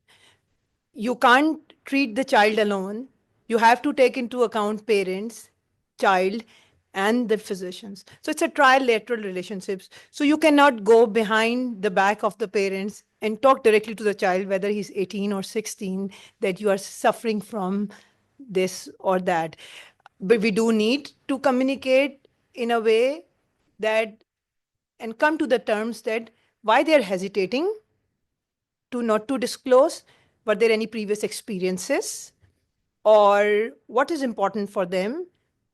You can't treat the child alone. You have to take into account parents, child, and the physicians. So it's a trilateral relationships. So you cannot go behind the back of the parents and talk directly to the child, whether he's 18 or 16, that you are suffering from this or that. But we do need to communicate in a way that and come to the terms that why they're hesitating to not to disclose. Were there any previous experiences or what is important for them?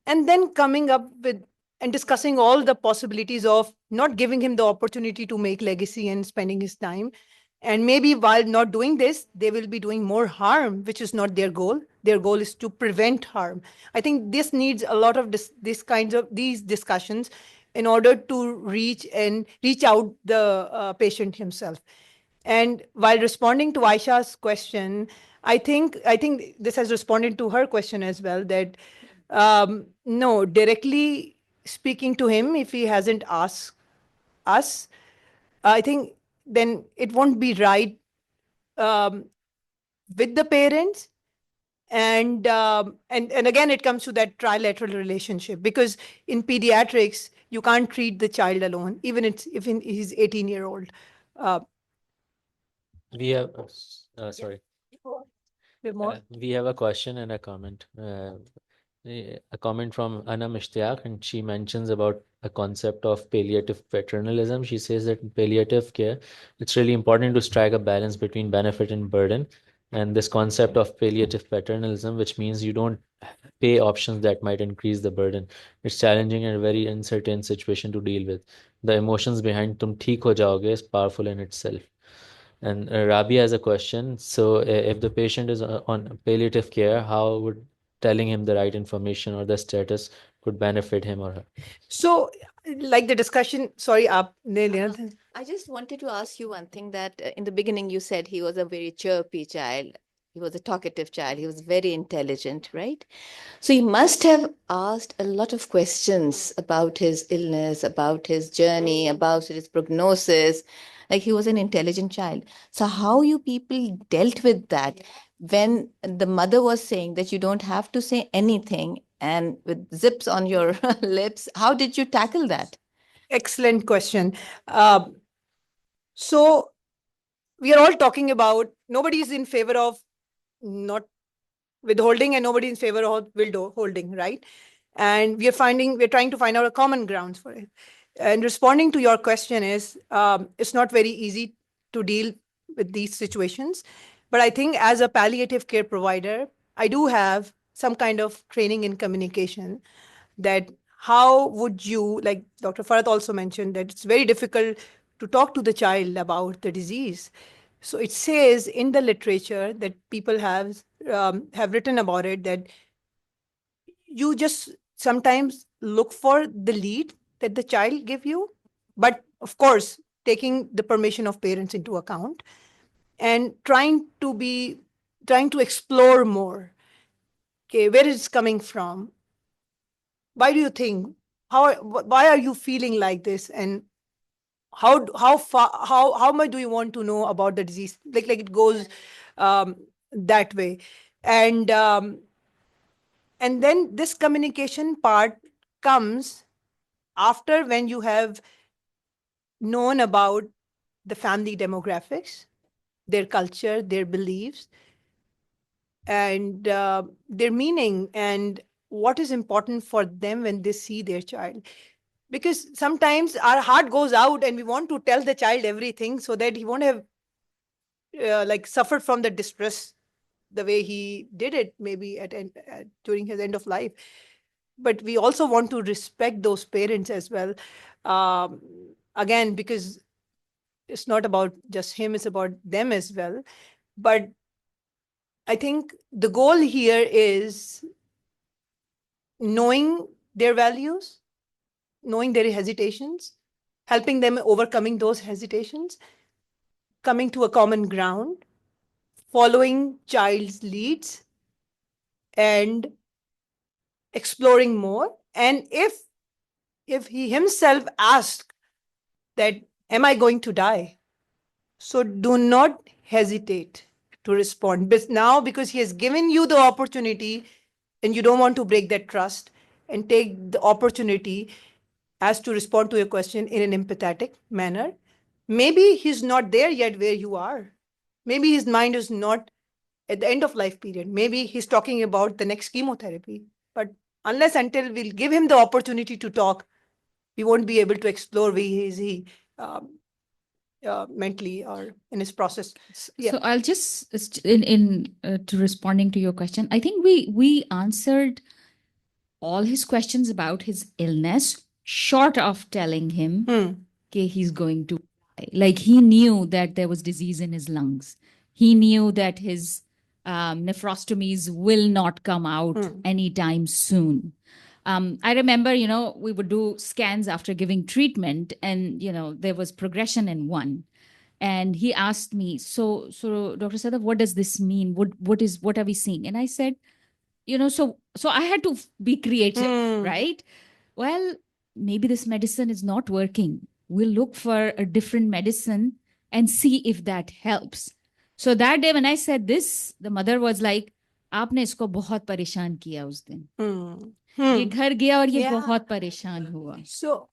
And then coming up with and discussing all the possibilities of not giving him the opportunity to make legacy and spending his time. And maybe while not doing this, they will be doing more harm, which is not their goal. Their goal is to prevent harm. I think this needs a lot of these discussions in order to reach out the patient himself. And while responding to Aisha's question, I think this has responded to her question as well, that no, directly speaking to him, if he hasn't asked us, I think then it won't be right with the parents. And again, it comes to that trilateral relationship, because in pediatrics, you can't treat the child alone, even if he's 18-year-old. We have, sorry. More? We have a question and a comment. A comment from Anna Mishtaq, and she mentions about a concept of palliative paternalism. She says that in palliative care, it's really important to strike a balance between benefit and burden. And this concept of palliative paternalism, which means you don't pay options that might increase the burden. It's challenging and a very uncertain situation to deal with. The emotions behind tum theek ho jaoge is powerful in itself. And Rabi has a question. So if the patient is on palliative care, how would telling him the right information or the status could benefit him or her? So, like the discussion, sorry, I just wanted to ask you one thing, that in the beginning you said he was a very chirpy child. He was a talkative child. He was very intelligent, right? So he must have asked a lot of questions about his illness, about his journey, about his prognosis. Like, he was an intelligent child. So how you people dealt with that when the mother was saying that you don't have to say anything and with zips on your lips? How did you tackle that? Excellent question. So we are all talking about nobody is in favor of not withholding and nobody is in favor of withholding, right? And we're trying to find out a common grounds for it. And responding to your question is, it's not very easy to deal with these situations. But I think as a palliative care provider, I do have some kind of training in communication, that how would you, like Dr. Farad also mentioned, that it's very difficult to talk to the child about the disease. So it says in the literature that people have written about it, that you just sometimes look for the lead that the child give you, but of course taking the permission of parents into account, and trying to explore more. Okay, where it's coming from? Why do you think? Why are you feeling like this? And how much do you want to know about the disease? Like it goes that way, and then this communication part comes after, when you have known about the family demographics, their culture, their beliefs, and their meaning, and what is important for them when they see their child. Because sometimes our heart goes out and we want to tell the child everything so that he won't have like suffered from the distress the way he did it, maybe during his end of life. But we also want to respect those parents as well. Again, because it's not about just him, it's about them as well. But I think the goal here is knowing their values, knowing their hesitations, helping them overcoming those hesitations, coming to a common ground, following child's leads, and exploring more. And if he himself asks that, am I going to die? So do not hesitate to respond. But now, because he has given you the opportunity and you don't want to break that trust, and take the opportunity as to respond to your question in an empathetic manner. Maybe he's not there yet where you are. Maybe his mind is not at the end of life period. Maybe he's talking about the next chemotherapy. But unless until we'll give him the opportunity to talk, we won't be able to explore where is he mentally or in his process. So I'll just in to responding to your question. I think we answered all his questions about his illness, short of telling him okay, he's going to die. Like, he knew that there was disease in his lungs. He knew that his nephrostomies will not come out anytime soon. I remember, we would do scans after giving treatment, and, there was progression in one. And he asked me, so Dr. Sadaf, what does this mean? What are we seeing? And I said, so I had to be creative, right? Well, maybe this medicine is not working. We'll look for a different medicine and see if that helps. So that day when I said this, the mother was like, आपने इसको बहुत परेशान किया उस दिन. ये घर गया और ये बहुत परेशान हुआ. So,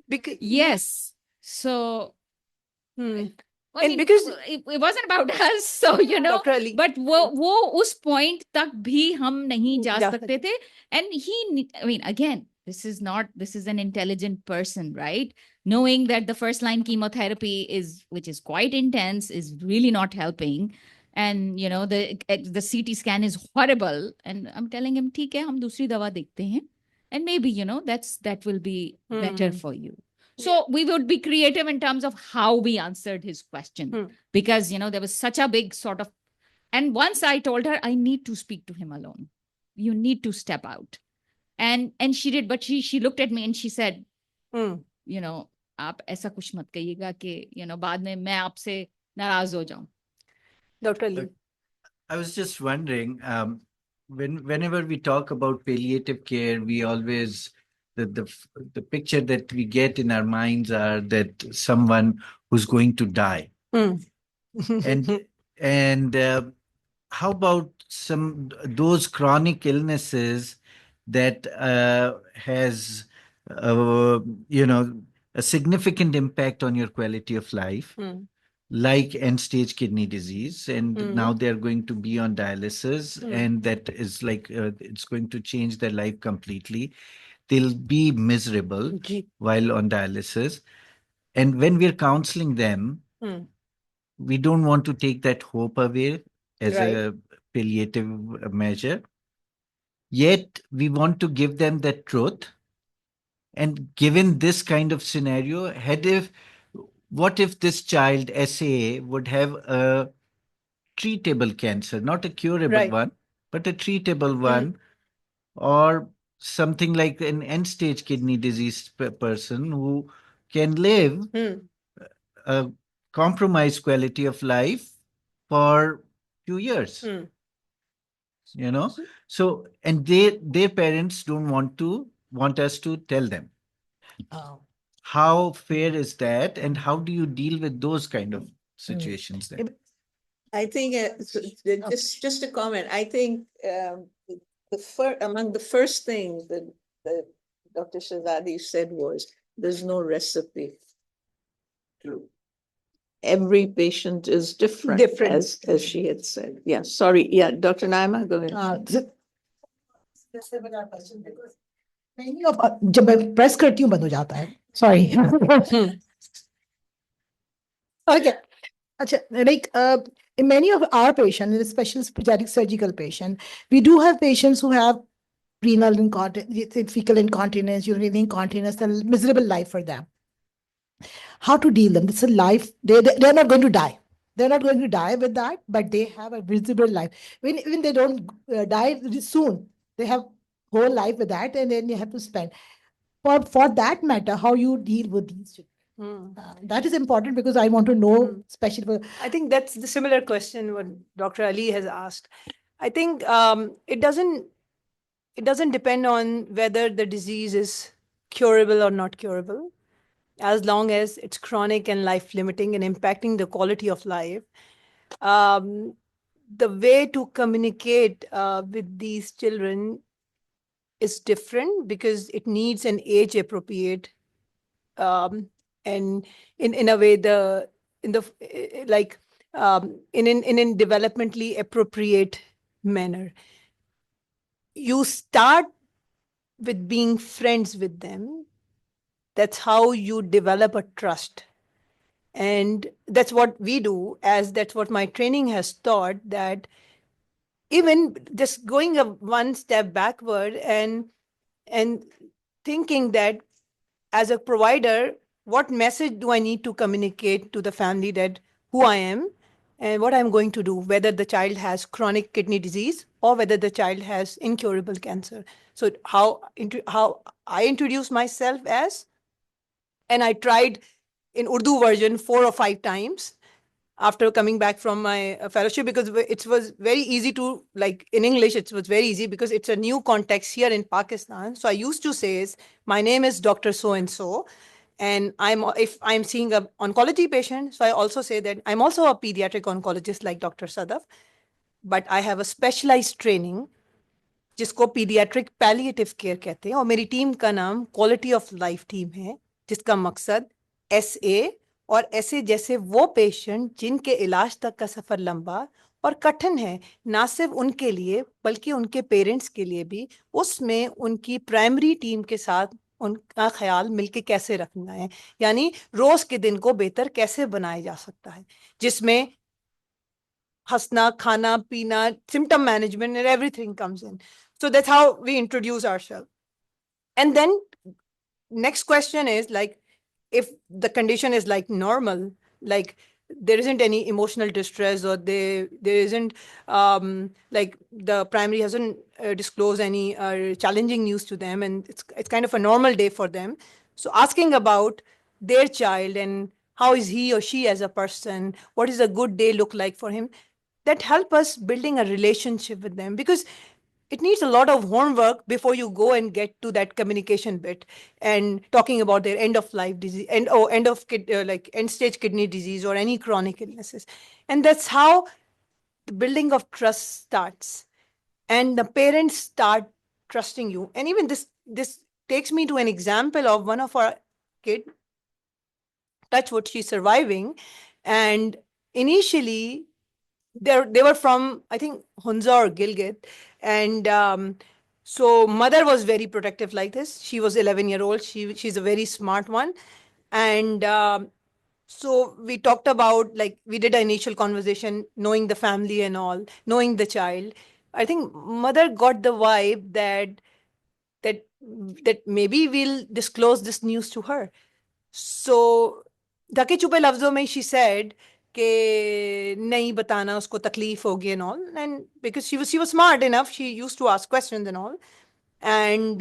because yes. So, I and mean, because it wasn't about us, so Dr. Ali. but वो उस point तक भी हम नहीं जा सकते थे. And I mean, again, this is an intelligent person, right? Knowing that the first line chemotherapy which is quite intense, is really not helping. And, the CT scan is horrible. And I'm telling him, ठीक है, हम दूसरी दवा देखते हैं. And maybe, that will be better for you. So we would be creative in terms of how we answered his question, because, there was such a big sort of, and once I told her, I need to speak to him alone. You need to step out. And she did, but she looked at me and she said, आप ऐसा कुछ मत कहिएगा कि, बाद में मैं आपसे नाराज हो जाऊं. Dr. Lee. I was just wondering, whenever we talk about palliative care, we always, the picture that we get in our minds are that someone who's going to die. And how about those chronic illnesses that has a significant impact on your quality of life, like end-stage kidney disease, and now they're going to be on dialysis, and that is like it's going to change their life completely. They'll be miserable while on dialysis, and when we're counseling them, we don't want to take that hope away as Right. a palliative measure. Yet we want to give them that truth. And given this kind of scenario, what if this child, SA, would have a treatable cancer, not a curable Right. one, but a treatable one, or something like an end-stage kidney disease person who can live a compromised quality of life for few years. You know, so and their parents don't want us to tell them. Oh. How fair is that, and how do you deal with those kind of situations then? I think, just a comment, I think among the first things that Dr. Shahzadi said was, there's no recipe. True. Every patient is different, as she had said. Yeah, sorry. Yeah, Dr. Naima, go ahead. Many of जब मैं press करती हूँ बंद हो जाता है. Sorry. Okay. अच्छा, like in many of our patients, especially pediatric surgical patient, we do have patients who have renal incontinence, fecal incontinence, urinary incontinence, a miserable life for them. How to deal them? It's a life. They're not going to die. They're not going to die with that, but they have a miserable life. When they don't die soon, they have whole life with that, and then you have to spend. For that matter, how you deal with these children. That is important because I want to know, especially for. I think that's the similar question what Dr. Ali has asked. I think it doesn't depend on whether the disease is curable or not curable, as long as it's chronic and life limiting and impacting the quality of life. The way to communicate with these children is different because it needs an age appropriate and in a way in a developmentally appropriate manner. You start with being friends with them. That's how you develop a trust. And that's what we do, as that's what my training has taught, that even just going one step backward and thinking that as a provider, what message do I need to communicate to the family that who I am and what I'm going to do, whether the child has chronic kidney disease or whether the child has incurable cancer. So how I introduce myself as, and I tried in Urdu version 4 or 5 times after coming back from my fellowship, because it was very easy to, like in English, it was very easy because it's a new context here in Pakistan. So I used to say, my name is Dr. So-and-so, and if I'm seeing an oncology patient, so I also say that I'm also a pediatric oncologist like Dr. Sadaf, but I have a specialized training जिसको paediatric palliative care कहते हैं, और मेरी team का नाम quality of life team है, जिसका मकसद SA और ऐसे जैसे वो पेशेंट जिनके इलाज तक का सफर लंबा और कठिन है, ना सिर्फ उनके लिए बल्कि उनके पेरेंट्स के लिए भी, उसमें उनकी प्राइमरी टीम के साथ उनका ख्याल मिलके कैसे रखना है, यानी रोज के दिन को बेहतर कैसे बनाया जा सकता है, जिसमें हंसना, खाना, पीना, symptom management and everything comes in. So that's how we introduce ourselves. And then next question is like, if the condition is like normal, like there isn't any emotional distress or there isn't like the primary hasn't disclosed any challenging news to them, and it's kind of a normal day for them. So asking about their child and how is he or she as a person, what is a good day look like for him, that help us building a relationship with them, because it needs a lot of homework before you go and get to that communication bit and talking about their end of life disease and like end stage kidney disease or any chronic illnesses. And that's how the building of trust starts, and the parents start trusting you. And even this takes me to an example of one of our kid, touch wood, she's surviving, and initially they were from, I think, Hunza or Gilgit. And so mother was very protective like this. She was 11-year-old. She's a very smart one. And So we talked about, like, we did an initial conversation, knowing the family and all, knowing the child. I think mother got the vibe that maybe we'll disclose this news to her. So ढके छुपे लफ्जों में she said कि नहीं बताना, उसको तकलीफ होगी and all. And because she was smart enough, she used to ask questions and all. And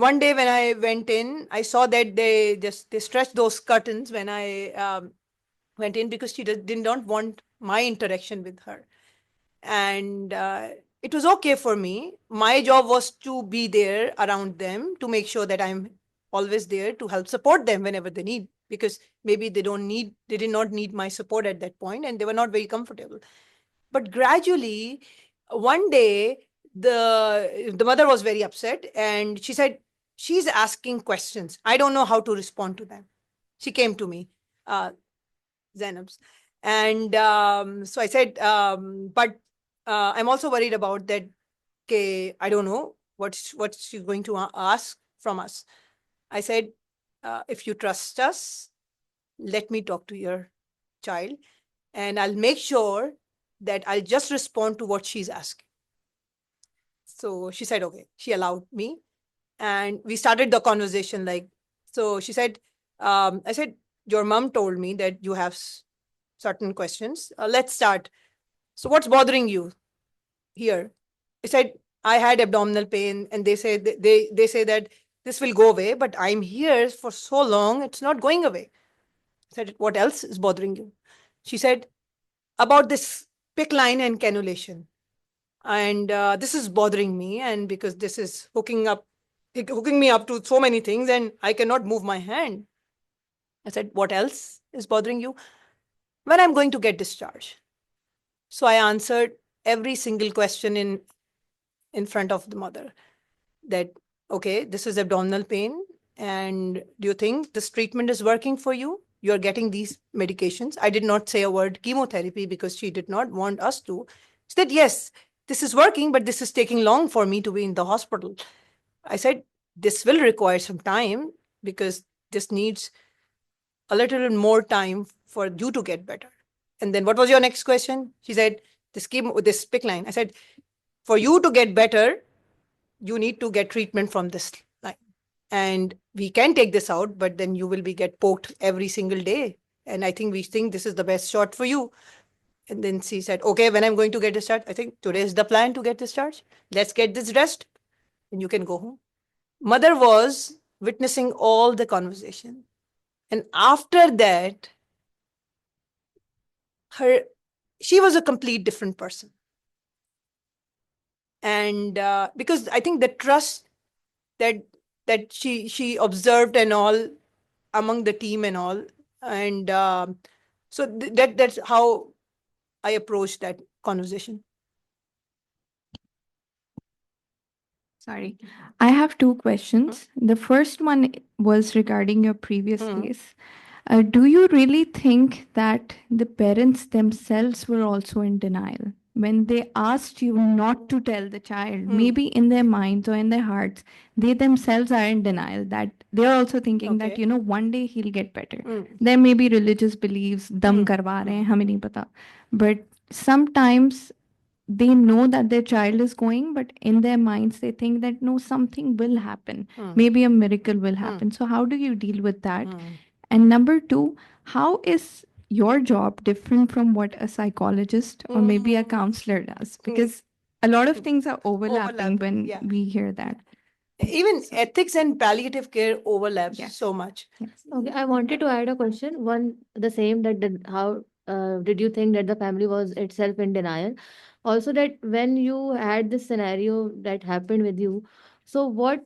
one day when I went in, I saw that they stretched those curtains when I went in, because she did not want my interaction with her. And it was okay for me. My job was to be there around them, to make sure that I'm always there to help support them whenever they need, because maybe they did not need my support at that point, and they were not very comfortable. But gradually, one day, the mother was very upset, and she said, she's asking questions. I don't know how to respond to them. She came to me, Zainab's. And so I said, but I'm also worried about that. Okay, I don't know what she's going to ask from us. I said, if you trust us, let me talk to your child, and I'll make sure that I'll just respond to what she's asking. So she said, okay. She allowed me, and we started the conversation like, so she said, I said, your mom told me that you have certain questions. Let's start. So what's bothering you here? I said, I had abdominal pain, and they say they say that this will go away, but I'm here for so long, it's not going away. I said, what else is bothering you? She said, about this PICC line and cannulation. And this is bothering me, and because this is hooking me up to so many things, and I cannot move my hand. I said, what else is bothering you? When I'm going to get discharged. So I answered every single question in front of the mother, that, okay, this is abdominal pain, and do you think this treatment is working for you? You're getting these medications. I did not say a word chemotherapy, because she did not want us to. She said, yes, this is working, but this is taking long for me to be in the hospital. I said, this will require some time, because this needs a little more time for you to get better. And then what was your next question? She said, this PICC line. I said, for you to get better, you need to get treatment from this line. And we can take this out, but then you will get poked every single day. And I think we think this is the best shot for you. And then she said, okay, when I'm going to get discharged? I think today is the plan to get discharged. Let's get this rest, and you can go home. Mother was witnessing all the conversation. And after that, she was a complete different person. And because I think the trust that she observed and all among the team and all, and so that's how I approached that conversation. Sorry, I have two questions. The first one was regarding your previous case. Do you really think that the parents themselves were also in denial when they asked you not to tell the child? Maybe in their minds or in their hearts, they themselves are in denial, that they're also thinking that, Okay. you know, one day he'll get better. There may be religious beliefs, dam karwa rahe hain, hame nahi pata. But sometimes they know that their child is going, but in their minds they think that no, something will happen. Maybe a miracle will happen. So how do you deal with that? And number two, how is your job different from what a psychologist or maybe a counselor does? Because a lot of things are overlapping when yeah. we hear that. Even ethics and palliative care overlaps Yes. so much. Okay, I wanted to add a question. One, the same that how did you think that the family was itself in denial? Also, that when you had this scenario that happened with you, so what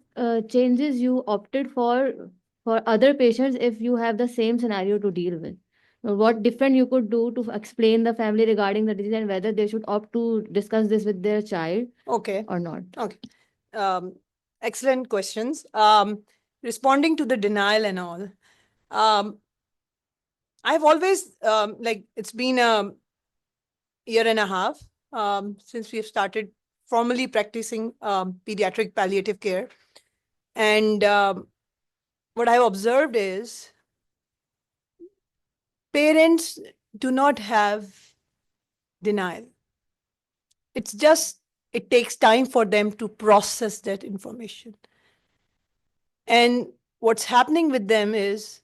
changes you opted for other patients if you have the same scenario to deal with? What different you could do to explain the family regarding the disease and whether they should opt to discuss this with their child Okay. or not? Okay. Excellent questions. Responding to the denial and all. I've always, like, it's been a year and a half since we've started formally practicing pediatric palliative care. And what I've observed is parents do not have denial. It's just, it takes time for them to process that information. And what's happening with them is,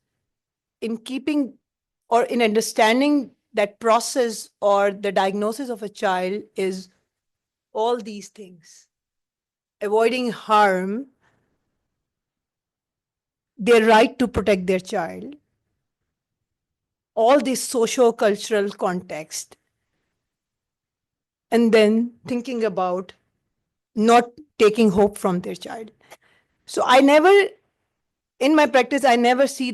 in keeping or in understanding that process or the diagnosis of a child, is all these things: avoiding harm, their right to protect their child, all this socio-cultural context, and then thinking about not taking hope from their child. So I never, in my practice, I never see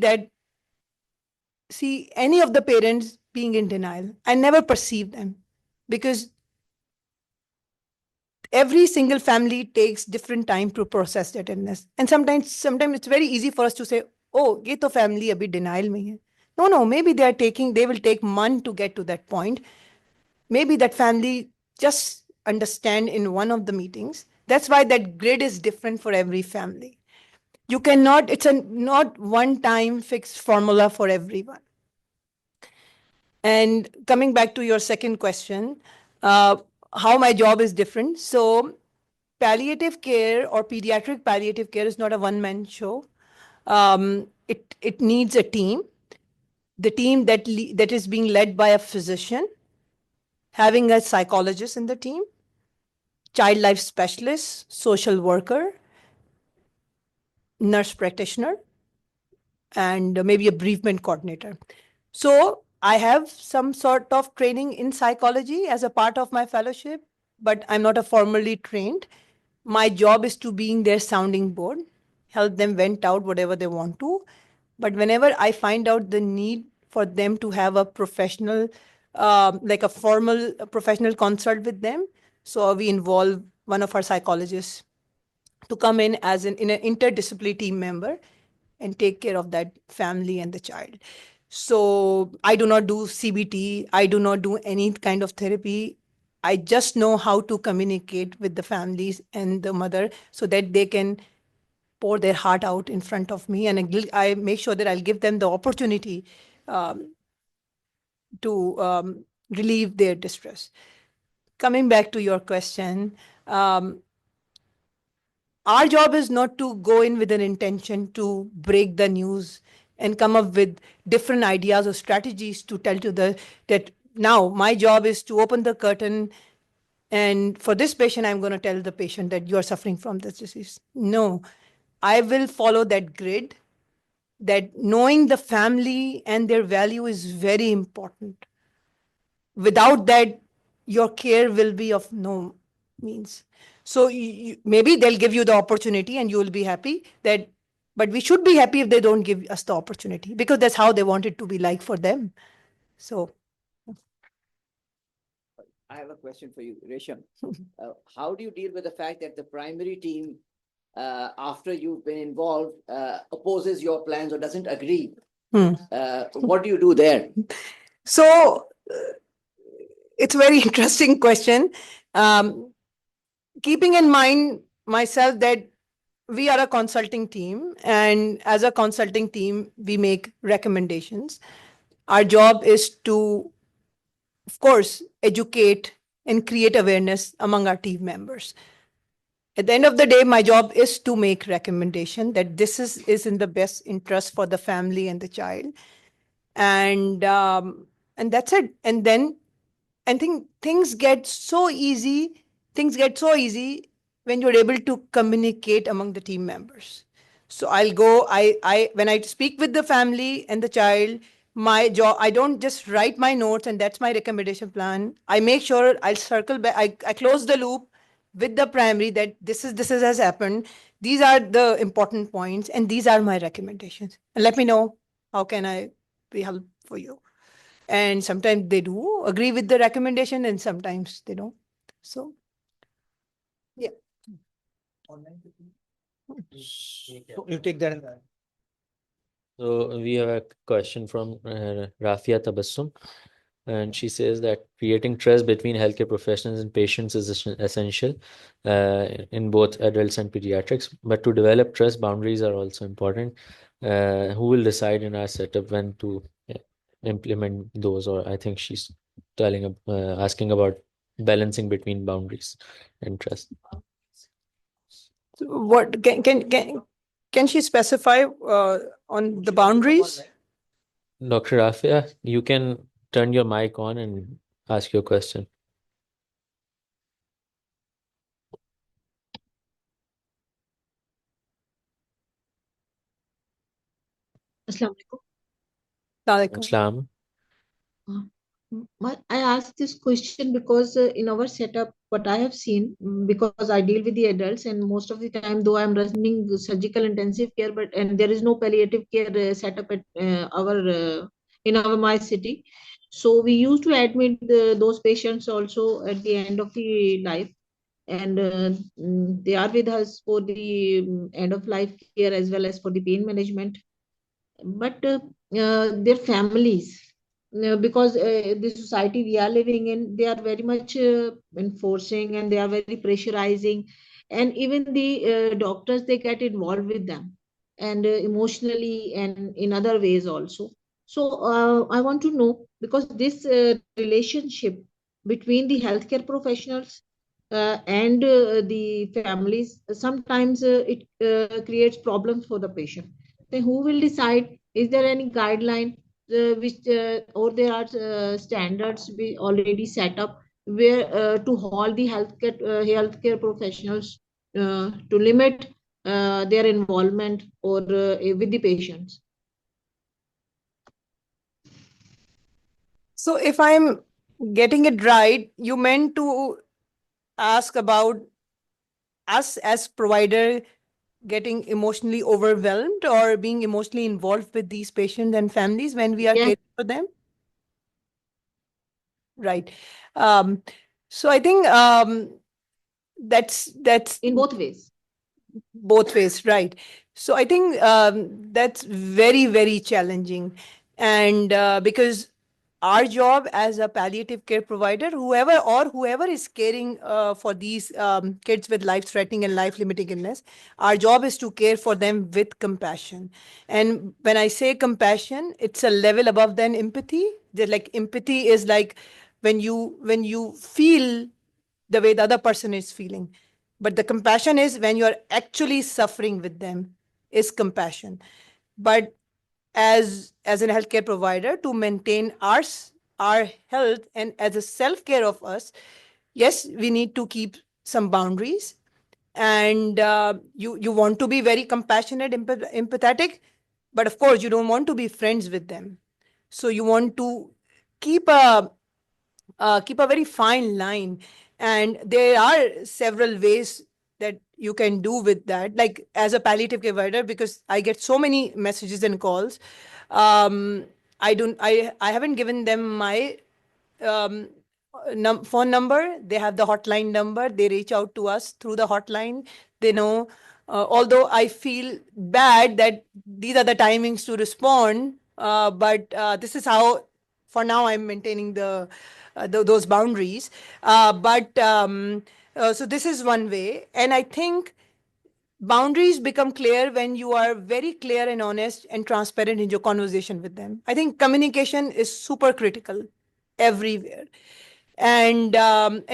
any of the parents being in denial. I never perceive them, because every single family takes different time to process that illness. And sometimes it's very easy for us to say, oh, ye to family abhi denial mein hai. No, maybe they will take months to get to that point. Maybe that family just understand in one of the meetings. That's why that grid is different for every family. You cannot, it's a not one time fixed formula for everyone. And coming back to your second question, how my job is different. So palliative care or pediatric palliative care is not a one-man show. It needs a team. The team that is being led by a physician, having a psychologist in the team, child life specialist, social worker, nurse practitioner, and maybe a bereavement coordinator. So I have some sort of training in psychology as a part of my fellowship, but I'm not a formally trained. My job is to being their sounding board, help them vent out whatever they want to. But whenever I find out the need for them to have a professional, like a formal professional consult with them, so we involve one of our psychologists to come in as in an interdisciplinary team member and take care of that family and the child. So I do not do CBT. I do not do any kind of therapy. I just know how to communicate with the families and the mother so that they can pour their heart out in front of me. And I make sure that I'll give them the opportunity to relieve their distress. Coming back to your question, our job is not to go in with an intention to break the news and come up with different ideas or strategies to tell to that now my job is to open the curtain, and for this patient, I'm going to tell the patient that you are suffering from this disease. No, I will follow that grid, that knowing the family and their value is very important. Without that, your care will be of no means. So maybe they'll give you the opportunity and you will be happy that, but we should be happy if they don't give us the opportunity, because that's how they want it to be like for them. So I have a question for you, Resham. How do you deal with the fact that the primary team, after you've been involved, opposes your plans or doesn't agree? What do you do there? So it's a very interesting question. Keeping in mind myself that we are a consulting team, and as a consulting team, we make recommendations. Our job is to, of course, educate and create awareness among our team members. At the end of the day, my job is to make recommendation that this is in the best interest for the family and the child. And that's it. And then I think things get so easy when you're able to communicate among the team members. So I'll go, when I speak with the family and the child, my job, I don't just write my notes and that's my recommendation plan. I make sure I'll circle back, I close the loop with the primary that this has happened. These are the important points and these are my recommendations. And let me know how can I be helpful for you. And sometimes they do agree with the recommendation and sometimes they don't. So, yeah. So you take that in that. So we have a question from Rafia Tabassum, and she says that creating trust between healthcare professionals and patients is essential in both adults and pediatrics. But to develop trust, boundaries are also important. Who will decide in our setup when to implement those, or I think she's asking about balancing between boundaries and trust. What can she specify on the boundaries? Dr. Afia, you can turn your mic on and ask your question. Assalamu alaikum. Islam. I asked this question because in our setup, what I have seen, because I deal with the adults, and most of the time, though I'm running surgical intensive care, and there is no palliative care setup at in our my city. So we used to admit those patients also at the end of the life, and they are with us for the end of life care as well as for the pain management. But their families, because the society we are living in, they are very much enforcing, and they are very pressurizing, and even the doctors, they get involved with them, and emotionally and in other ways also. So I want to know, because this relationship between the healthcare professionals and the families, sometimes it creates problems for the patient. Then who will decide? Is there any guideline which or there are standards we already set up where to hold the healthcare professionals to limit their involvement or with the patients? So if I'm getting it right, you meant to ask about us as provider getting emotionally overwhelmed or being emotionally involved with these patients and families when we are Yes. caring for them? Right. So I think that's In both ways. both ways, right? So I think that's very, very challenging, and because our job as a palliative care provider, whoever is caring for these kids with life-threatening and life-limiting illness, our job is to care for them with compassion. And when I say compassion, it's a level above than empathy. Like empathy is like when you feel the way the other person is feeling, but the compassion is when you're actually suffering with them, is compassion. But as a healthcare provider, to maintain our health and as a self-care of us, yes, we need to keep some boundaries. And you want to be very compassionate, empathetic, but of course you don't want to be friends with them. So you want to keep a very fine line, and there are several ways that you can do with that. Like as a palliative care provider, because I get so many messages and calls, I haven't given them my um, phone number. They have the hotline number. They reach out to us through the hotline. They know, although I feel bad that these are the timings to respond, but this is how, for now, I'm maintaining those boundaries. So this is one way, and I think boundaries become clear when you are very clear and honest and transparent in your conversation with them. I think communication is super critical everywhere, and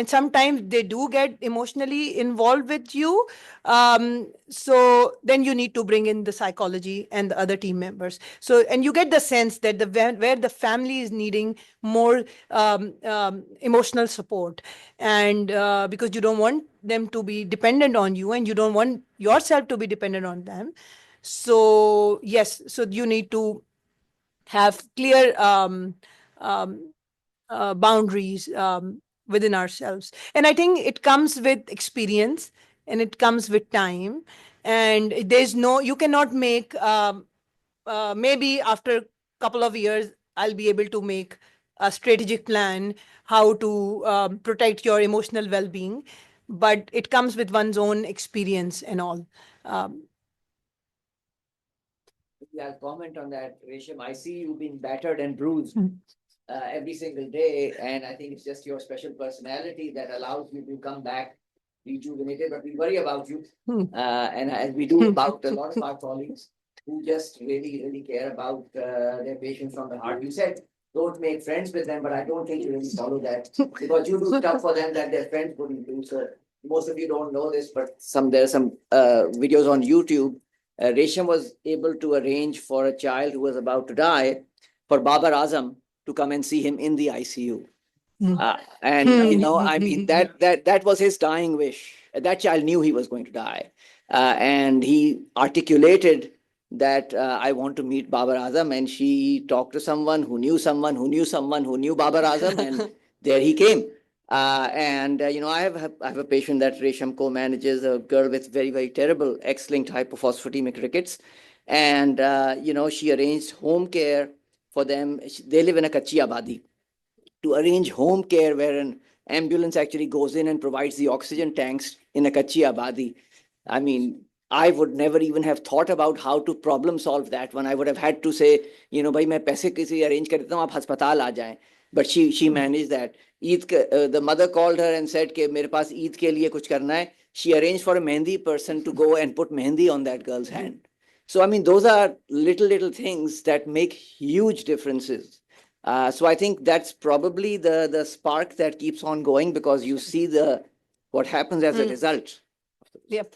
sometimes they do get emotionally involved with you. So then you need to bring in the psychology and the other team members. So, and you get the sense that where the family is needing more emotional support, and because you don't want them to be dependent on you, and you don't want yourself to be dependent on them. So yes, so you need to have clear boundaries within ourselves. And I think it comes with experience, and it comes with time. And you cannot make, maybe after a couple of years, I'll be able to make a strategic plan how to protect your emotional well being. But it comes with one's own experience and all. Um, Yeah, I'll comment on that, Resham. I see you being battered and bruised every single day, and I think it's just your special personality that allows you to come back rejuvenated. But we worry about you, and as we do about a lot of our colleagues who just really, really care about their patients from the heart. You said don't make friends with them, but I don't think you really follow that because you do stuff for them that their friends wouldn't do. So most of you don't know this, but there are some videos on YouTube. Resham was able to arrange for a child who was about to die for Babar Azam to come and see him in the ICU. And I mean that was his dying wish. That child knew he was going to die, and he articulated that I want to meet Babar Azam, and she talked to someone who knew someone who knew someone who knew Babar Azam, and there he came. I have a patient that Resham co-manages, a girl with very, very terrible X-linked hypophosphatemic rickets, and she arranged home care for them. They live in a Kachi Abadi. To arrange home care where an ambulance actually goes in and provides the oxygen tanks in a Kachi Abadi. I mean, I would never even have thought about how to problem solve that one. I would have had to say, bhai main paise kisi arrange kar deta hu, aap haspatal aa jaएं. But she managed that. The mother called her and said कि मेरे पास ईद के लिए कुछ करना है. She arranged for a mehndi person to go and put mehndi on that girl's hand. So I mean, those are little things that make huge differences. So I think that's probably the spark that keeps on going because you see what happens as a result. Yep.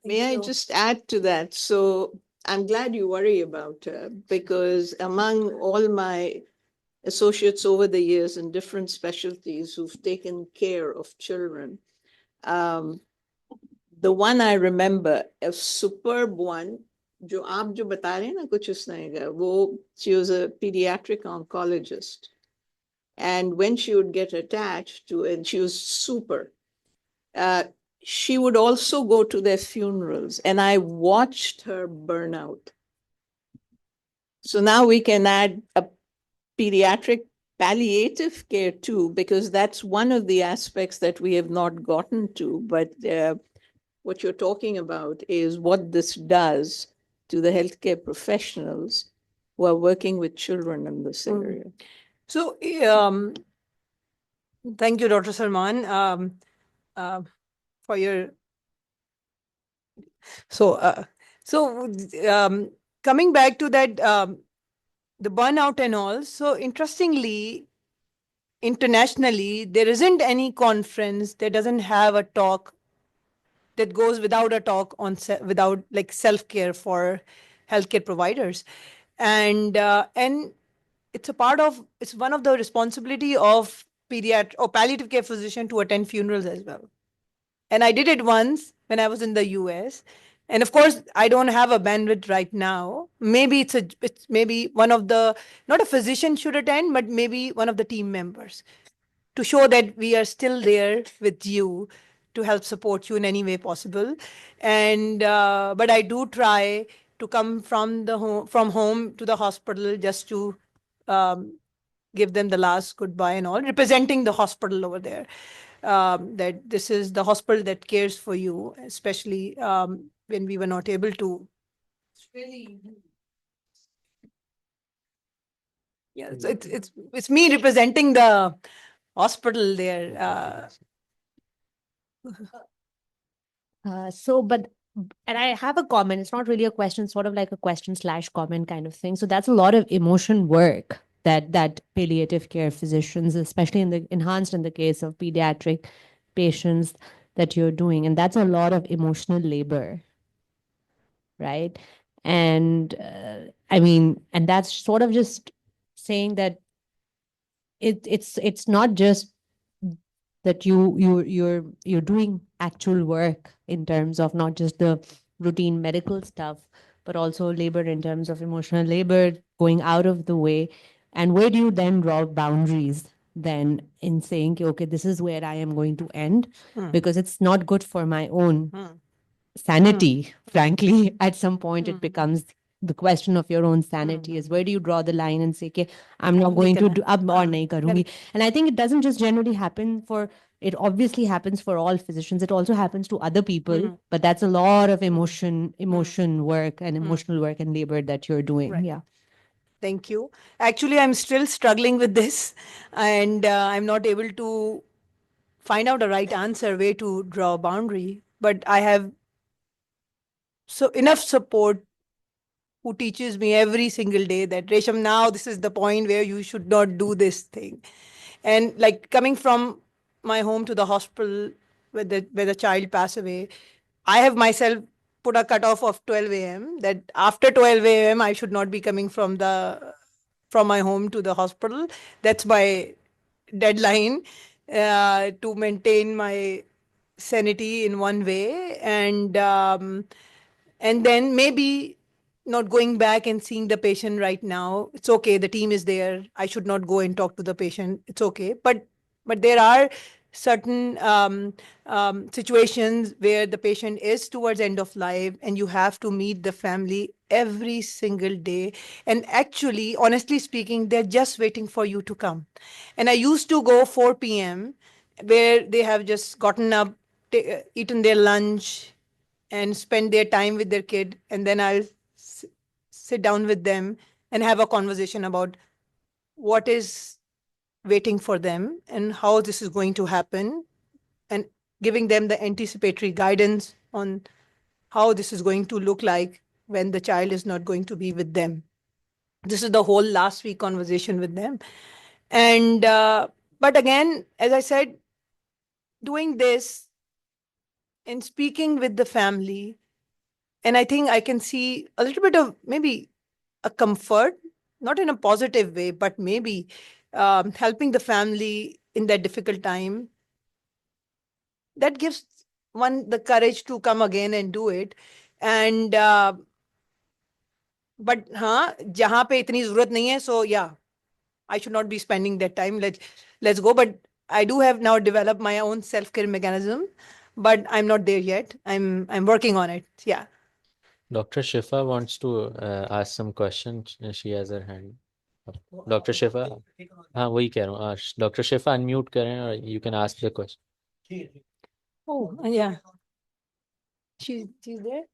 May I just add to that? So I'm glad you worry about her because among all my associates over the years in different specialties who've taken care of children, the one I remember, a superb one, जो आप जो बता रहे हैं ना कुछ इस तरह का, वो she was a pediatric oncologist, and when she would get attached to it, she was super. She would also go to their funerals, and I watched her burn out. So now we can add a pediatric palliative care too, because that's one of the aspects that we have not gotten to. But what you're talking about is what this does to the healthcare professionals who are working with children in this area. So, thank you, Dr. Salman, for your. Coming back to that, the burnout and all. So, interestingly, internationally, there isn't any conference that doesn't have a talk that goes without a talk on without like self-care for healthcare providers, and it's one of the responsibility of pediatric or palliative care physician to attend funerals as well. And I did it once when I was in the US. And of course, I don't have a bandwidth right now. Maybe it's maybe one of the, not a physician should attend, but maybe one of the team members to show that we are still there with you to help support you in any way possible. And but I do try to come from home to the hospital just to give them the last goodbye and all, representing the hospital over there. That this is the hospital that cares for you, especially when we were not able to. It's really. Yeah, it's me representing the hospital there. And I have a comment. It's not really a question, sort of like a question/comment kind of thing. So that's a lot of emotion work that palliative care physicians, especially enhanced in the case of pediatric patients, that you're doing. And that's a lot of emotional labor, right? And I mean, and that's sort of just saying that it's not just that you're doing actual work in terms of not just the routine medical stuff, but also labor in terms of emotional labor, going out of the way. And where do you then draw boundaries then in saying, okay, this is where I am going to end, because it's not good for my own sanity, frankly. At some point, it becomes the question of your own sanity is where do you draw the line and say, okay, I'm not going to do ab aur nahi karungi. And I think it doesn't just generally happen it obviously happens for all physicians. It also happens to other people, but that's a lot of emotion work and emotional work and labor that you're doing. Right. Yeah. Thank you. Actually, I'm still struggling with this, and I'm not able to find out a right answer, way to draw a boundary. But I have enough support who teaches me every single day that Resham, now this is the point where you should not do this thing. And like coming from my home to the hospital where the child passed away, I have myself put a cutoff of 12 a.m. that after 12 a.m. I should not be coming from my home to the hospital. That's my deadline to maintain my sanity in one way, and then maybe not going back and seeing the patient right now. It's okay, the team is there, I should not go and talk to the patient, it's okay. But there are certain situations where the patient is towards end of life and you have to meet the family every single day, and actually honestly speaking they're just waiting for you to come. And I used to go 4 p.m. where they have just gotten up, eaten their lunch, and spend their time with their kid, and then I'll sit down with them and have a conversation about what is waiting for them and how this is going to happen, and giving them the anticipatory guidance on how this is going to look like when the child is not going to be with them. This is the whole last week conversation with them. And but again, as I said, doing this and speaking with the family, and I think I can see a little bit of maybe a comfort, not in a positive way, but maybe helping the family in that difficult time. That gives one the courage to come again and do it. And but jahan pe itni zarurat nahi hai, so yeah, I should not be spending that time. Let's go. But I do have now developed my own self-care mechanism, but I'm not there yet. I'm working on it. Yeah. Dr. Shifa wants to ask some questions. She has her hand up. Dr. Shifa, हाँ वही कह रहा हूँ. Dr. Shifa unmute करें और you can ask the question. Oh, yeah. She's there.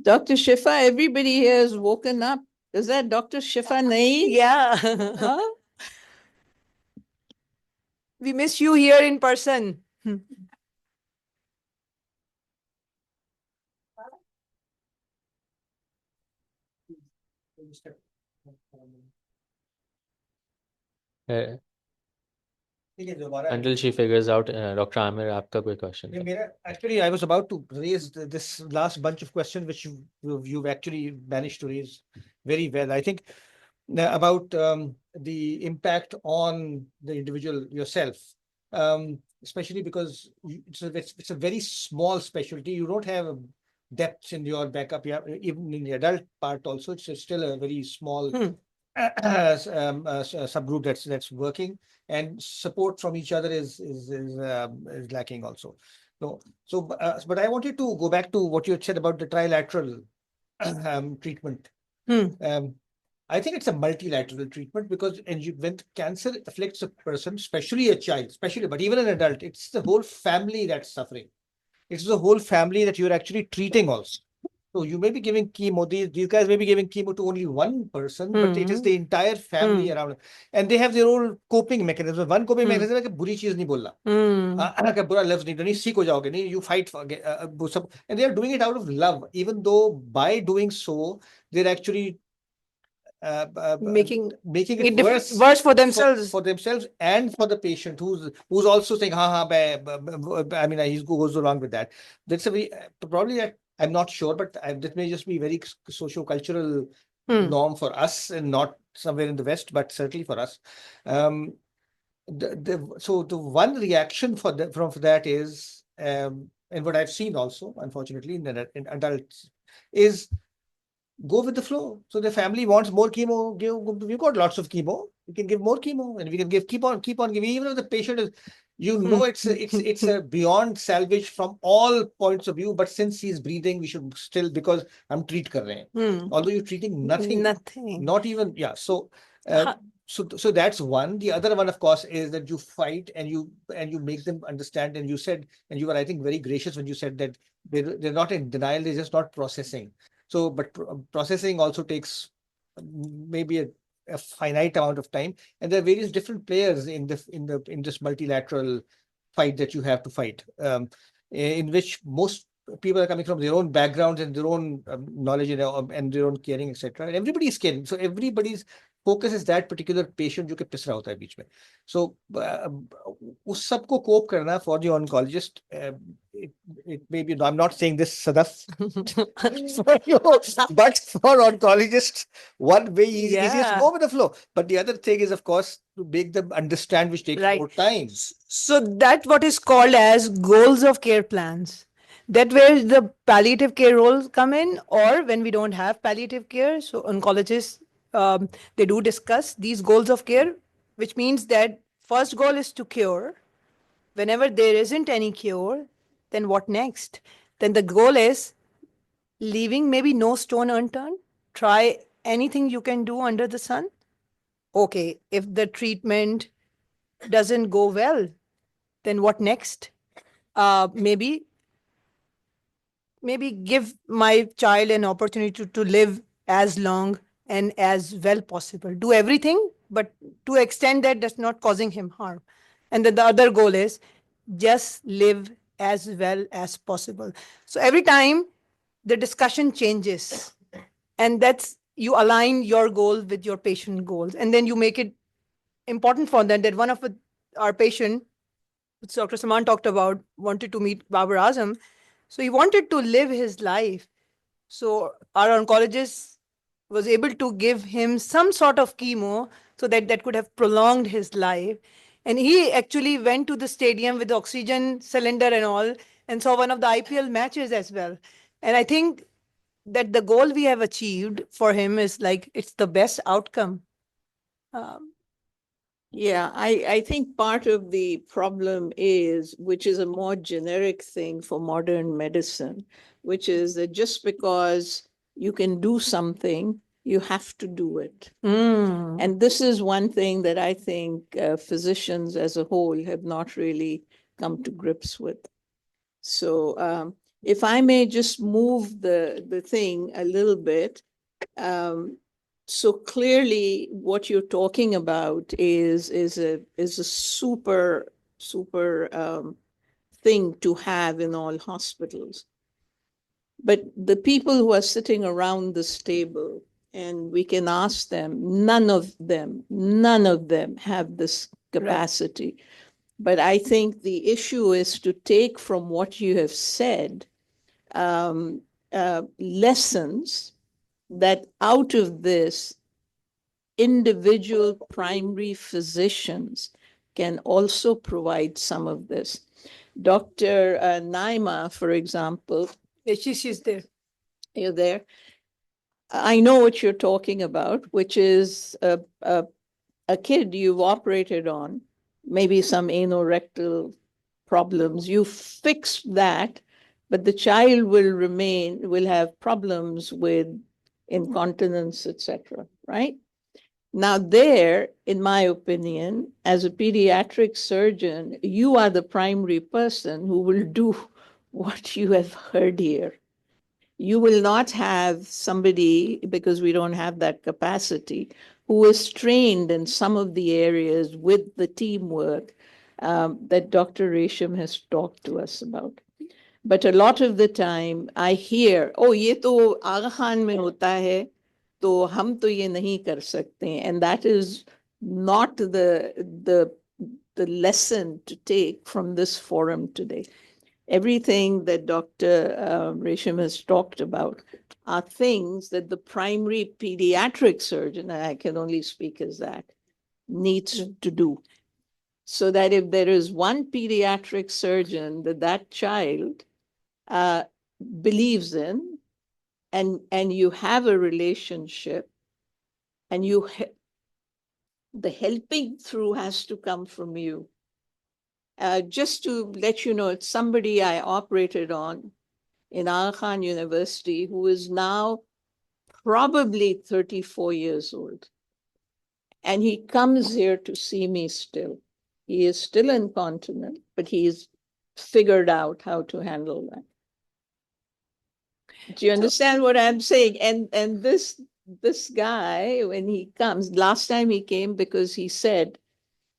Dr. Shifa, everybody here has woken up. Is that Dr. Shifa Naeem? Yeah. Huh? We miss you here in person. Uh, Until she figures out, Dr. Amir, आपका कोई question है? Actually, I was about to raise this last bunch of questions which you've actually managed to raise very well. I think about the impact on the individual yourself, especially because it's a very small specialty. You don't have depth in your backup. Even in the adult part also, it's still a very small subgroup that's working, and support from each other is lacking also. But I wanted to go back to what you had said about the trilateral treatment. I think it's a multilateral treatment because when cancer afflicts a person, especially a child, but even an adult, it's the whole family that's suffering. It's the whole family that you're actually treating also. So you may be giving chemo, these guys may be giving chemo to only one person, but it is the entire family around. And they have their own coping mechanism. One coping mechanism is that बुरी चीज नहीं बोलना. बुरा लफ्ज नहीं सीख हो जाओगे नहीं, you fight for and they are doing it out of love, even though by doing so they're actually making it worse for themselves, and for the patient who's also saying I mean he goes along with that. That's a very probably I'm not sure, but that may just be very socio-cultural norm for us and not somewhere in the West, but certainly for us. So the one reaction from that is, and what I've seen also, unfortunately, in adults, is go with the flow. So the family wants more chemo. We've got lots of chemo. We can give more chemo, and we can keep on giving. Even if the patient is, it's a beyond salvage from all points of view. But since he's breathing, we should still, because I'm treat kar rahe hain. Although you're treating nothing, not even So that's one. The other one, of course, is that you fight and you make them understand. And you said, and you were, I think, very gracious when you said that they're not in denial. They're just not processing. So, but processing also takes maybe a finite amount of time, and there are various different players in this multilateral fight that you have to fight, in which most people are coming from their own backgrounds and their own knowledge, and their own caring, etc. And everybody is caring. So everybody's focus is that particular patient जो कि पिस रहा होता है बीच में. So उस सबको cope करना for the oncologist, it may be, I'm not saying this, Sadaf, for you, but for oncologists, one way is easiest, go with the flow. But the other thing is, of course, to make them understand, which takes Right. more time. So that's what is called as goals of care plans. That where the palliative care roles come in, or when we don't have palliative care, so oncologists, they do discuss these goals of care, which means that first goal is to cure. Whenever there isn't any cure, then what next? Then the goal is leaving maybe no stone unturned. Try anything you can do under the sun. Okay, if the treatment doesn't go well, then what next? Maybe give my child an opportunity to live as long and as well possible. Do everything, but to extent that that's not causing him harm. And then the other goal is just live as well as possible. So every time the discussion changes, and that's you align your goal with your patient goals, and then you make it important for them that one of our patient, which Dr. Saman talked about, wanted to meet Babar Azam. So he wanted to live his life. So our oncologist was able to give him some sort of chemo so that that could have prolonged his life. And he actually went to the stadium with the oxygen cylinder and all, and saw one of the IPL matches as well. And I think that the goal we have achieved for him is like, it's the best outcome. Yeah, I think part of the problem is, which is a more generic thing for modern medicine, which is that just because you can do something, you have to do it. And this is one thing that I think physicians as a whole have not really come to grips with. So if I may just move the thing a little bit, so clearly what you're talking about is a super thing to have in all hospitals. But the people who are sitting around this table, and we can ask them, none of them have this capacity. Right. But I think the issue is to take from what you have said lessons that out of this, individual primary physicians can also provide some of this. Dr. Naima, for example. She's there. You're there. I know what you're talking about, which is a kid you've operated on, maybe some anorectal problems. You fix that, but the child will have problems with incontinence, etc., right? Now there, in my opinion, as a pediatric surgeon, you are the primary person who will do what you have heard here. You will not have somebody, because we don't have that capacity, who is trained in some of the areas with the teamwork that Dr. Resham has talked to us about. But a lot of the time I hear, oh, ye to Aga Khan mein hota hai, to hum to ye nahi kar sakte. And that is not the lesson to take from this forum today. Everything that Dr. Resham has talked about are things that the primary pediatric surgeon, and I can only speak as that, needs to do. So that if there is one pediatric surgeon that child believes in, and you have a relationship, and the helping through has to come from you. Just to let you know, it's somebody I operated on in Aga Khan University who is now probably 34 years old. And he comes here to see me still. He is still incontinent, but he's figured out how to handle that. Do you understand what I'm saying? And this guy, when he comes, last time he came because he said,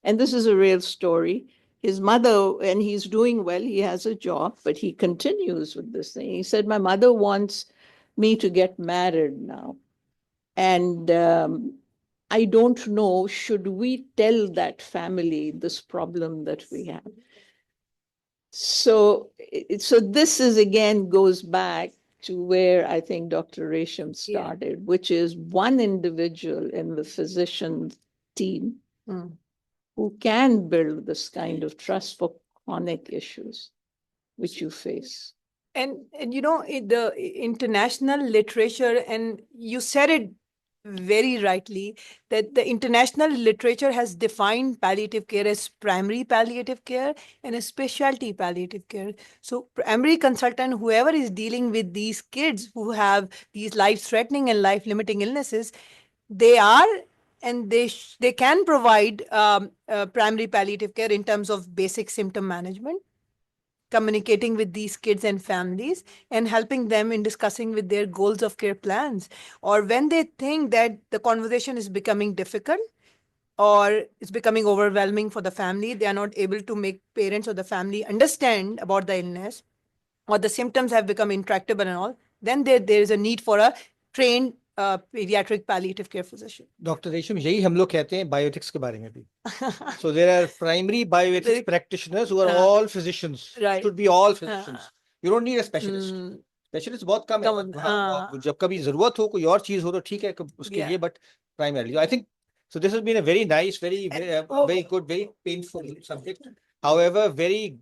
and this is a real story, his mother, and he's doing well, he has a job, but he continues with this thing. He said, my mother wants me to get married now. And I don't know, should we tell that family this problem that we have? So this is again goes back to where I think Dr. Resham started, which is one individual in the physician team who can build this kind of trust for chronic issues which you face. And you know, the international literature, and you said it very rightly, that the international literature has defined palliative care as primary palliative care and a specialty palliative care. So primary consultant, whoever is dealing with these kids who have these life-threatening and life-limiting illnesses, they are and they can provide primary palliative care in terms of basic symptom management, communicating with these kids and families, and helping them in discussing with their goals of care plans. Or when they think that the conversation is becoming difficult or it's becoming overwhelming for the family, they are not able to make parents or the family understand about the illness, or the symptoms have become intractable and all, then there is a need for a trained pediatric palliative care physician. Dr. Resham, यही हम लोग कहते हैं bioethics के बारे में भी. So there are primary bioethics practitioners who are all physicians. Right. Should be all physicians. You don't need a specialist. Specialist बहुत कम है. जब कभी जरूरत हो कोई और चीज हो तो ठीक है उसके लिए, but primarily I think so. This has been a very nice, very good, very painful subject. However, very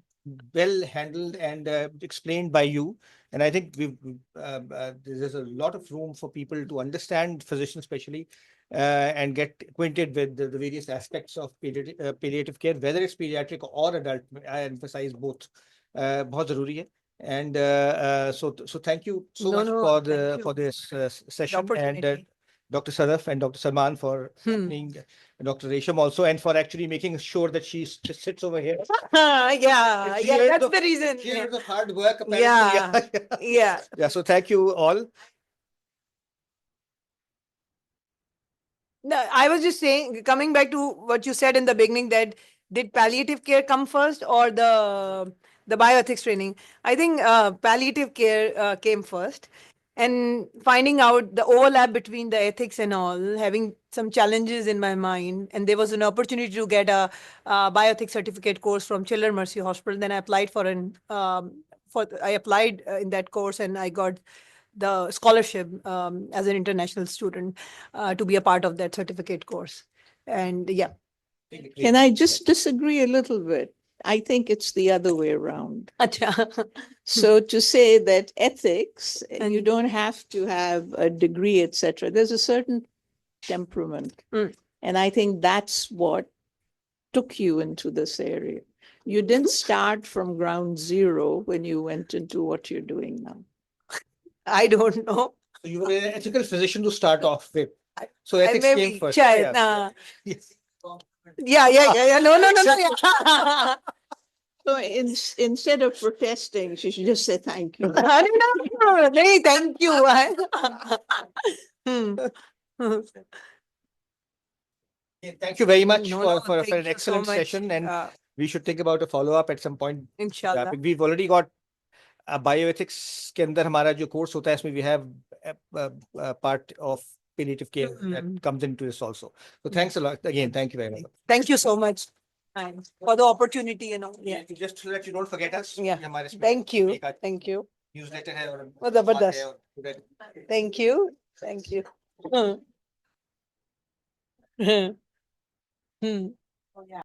well handled and explained by you. And I think there's a lot of room for people to understand physicians, especially, and get acquainted with the various aspects of palliative care, whether it's pediatric or adult. I emphasize both. बहुत जरूरी है. And so thank you so much for this session, and Dr. Sadaf and Dr. Salman for being Dr. Resham also, and for actually making sure that she sits over here. Yeah, that's the reason. Years of hard work, apparently. Yeah. So thank you all. No, I was just saying, coming back to what you said in the beginning, that did palliative care come first or the bioethics training? I think palliative care came first, and finding out the overlap between the ethics and all, having some challenges in my mind, and there was an opportunity to get a bioethics certificate course from Children's Mercy Hospital. Then I applied I applied in that course, and I got the scholarship as an international student to be a part of that certificate course. And yeah. Can I just disagree a little bit? I think it's the other way around. So to say that ethics, you don't have to have a degree, etc. There's a certain temperament. And I think that's what took you into this area. You didn't start from ground zero when you went into what you're doing now. I don't know. So you were an ethical physician to start off with. So ethics came first. Yes. Yeah. No. So instead of protesting, she should just say thank you. No, thank you. Thank you very much for an excellent session, and we should think about a follow-up at some point. Inshallah. We've already got bioethics के अंदर हमारा जो course होता है इसमें we have a part of palliative care that comes into this also. So thanks a lot again. Thank you very much. Thank you so much for the opportunity, Just so that you don't forget us. Yeah. Thank you. Newsletter है और Thank you.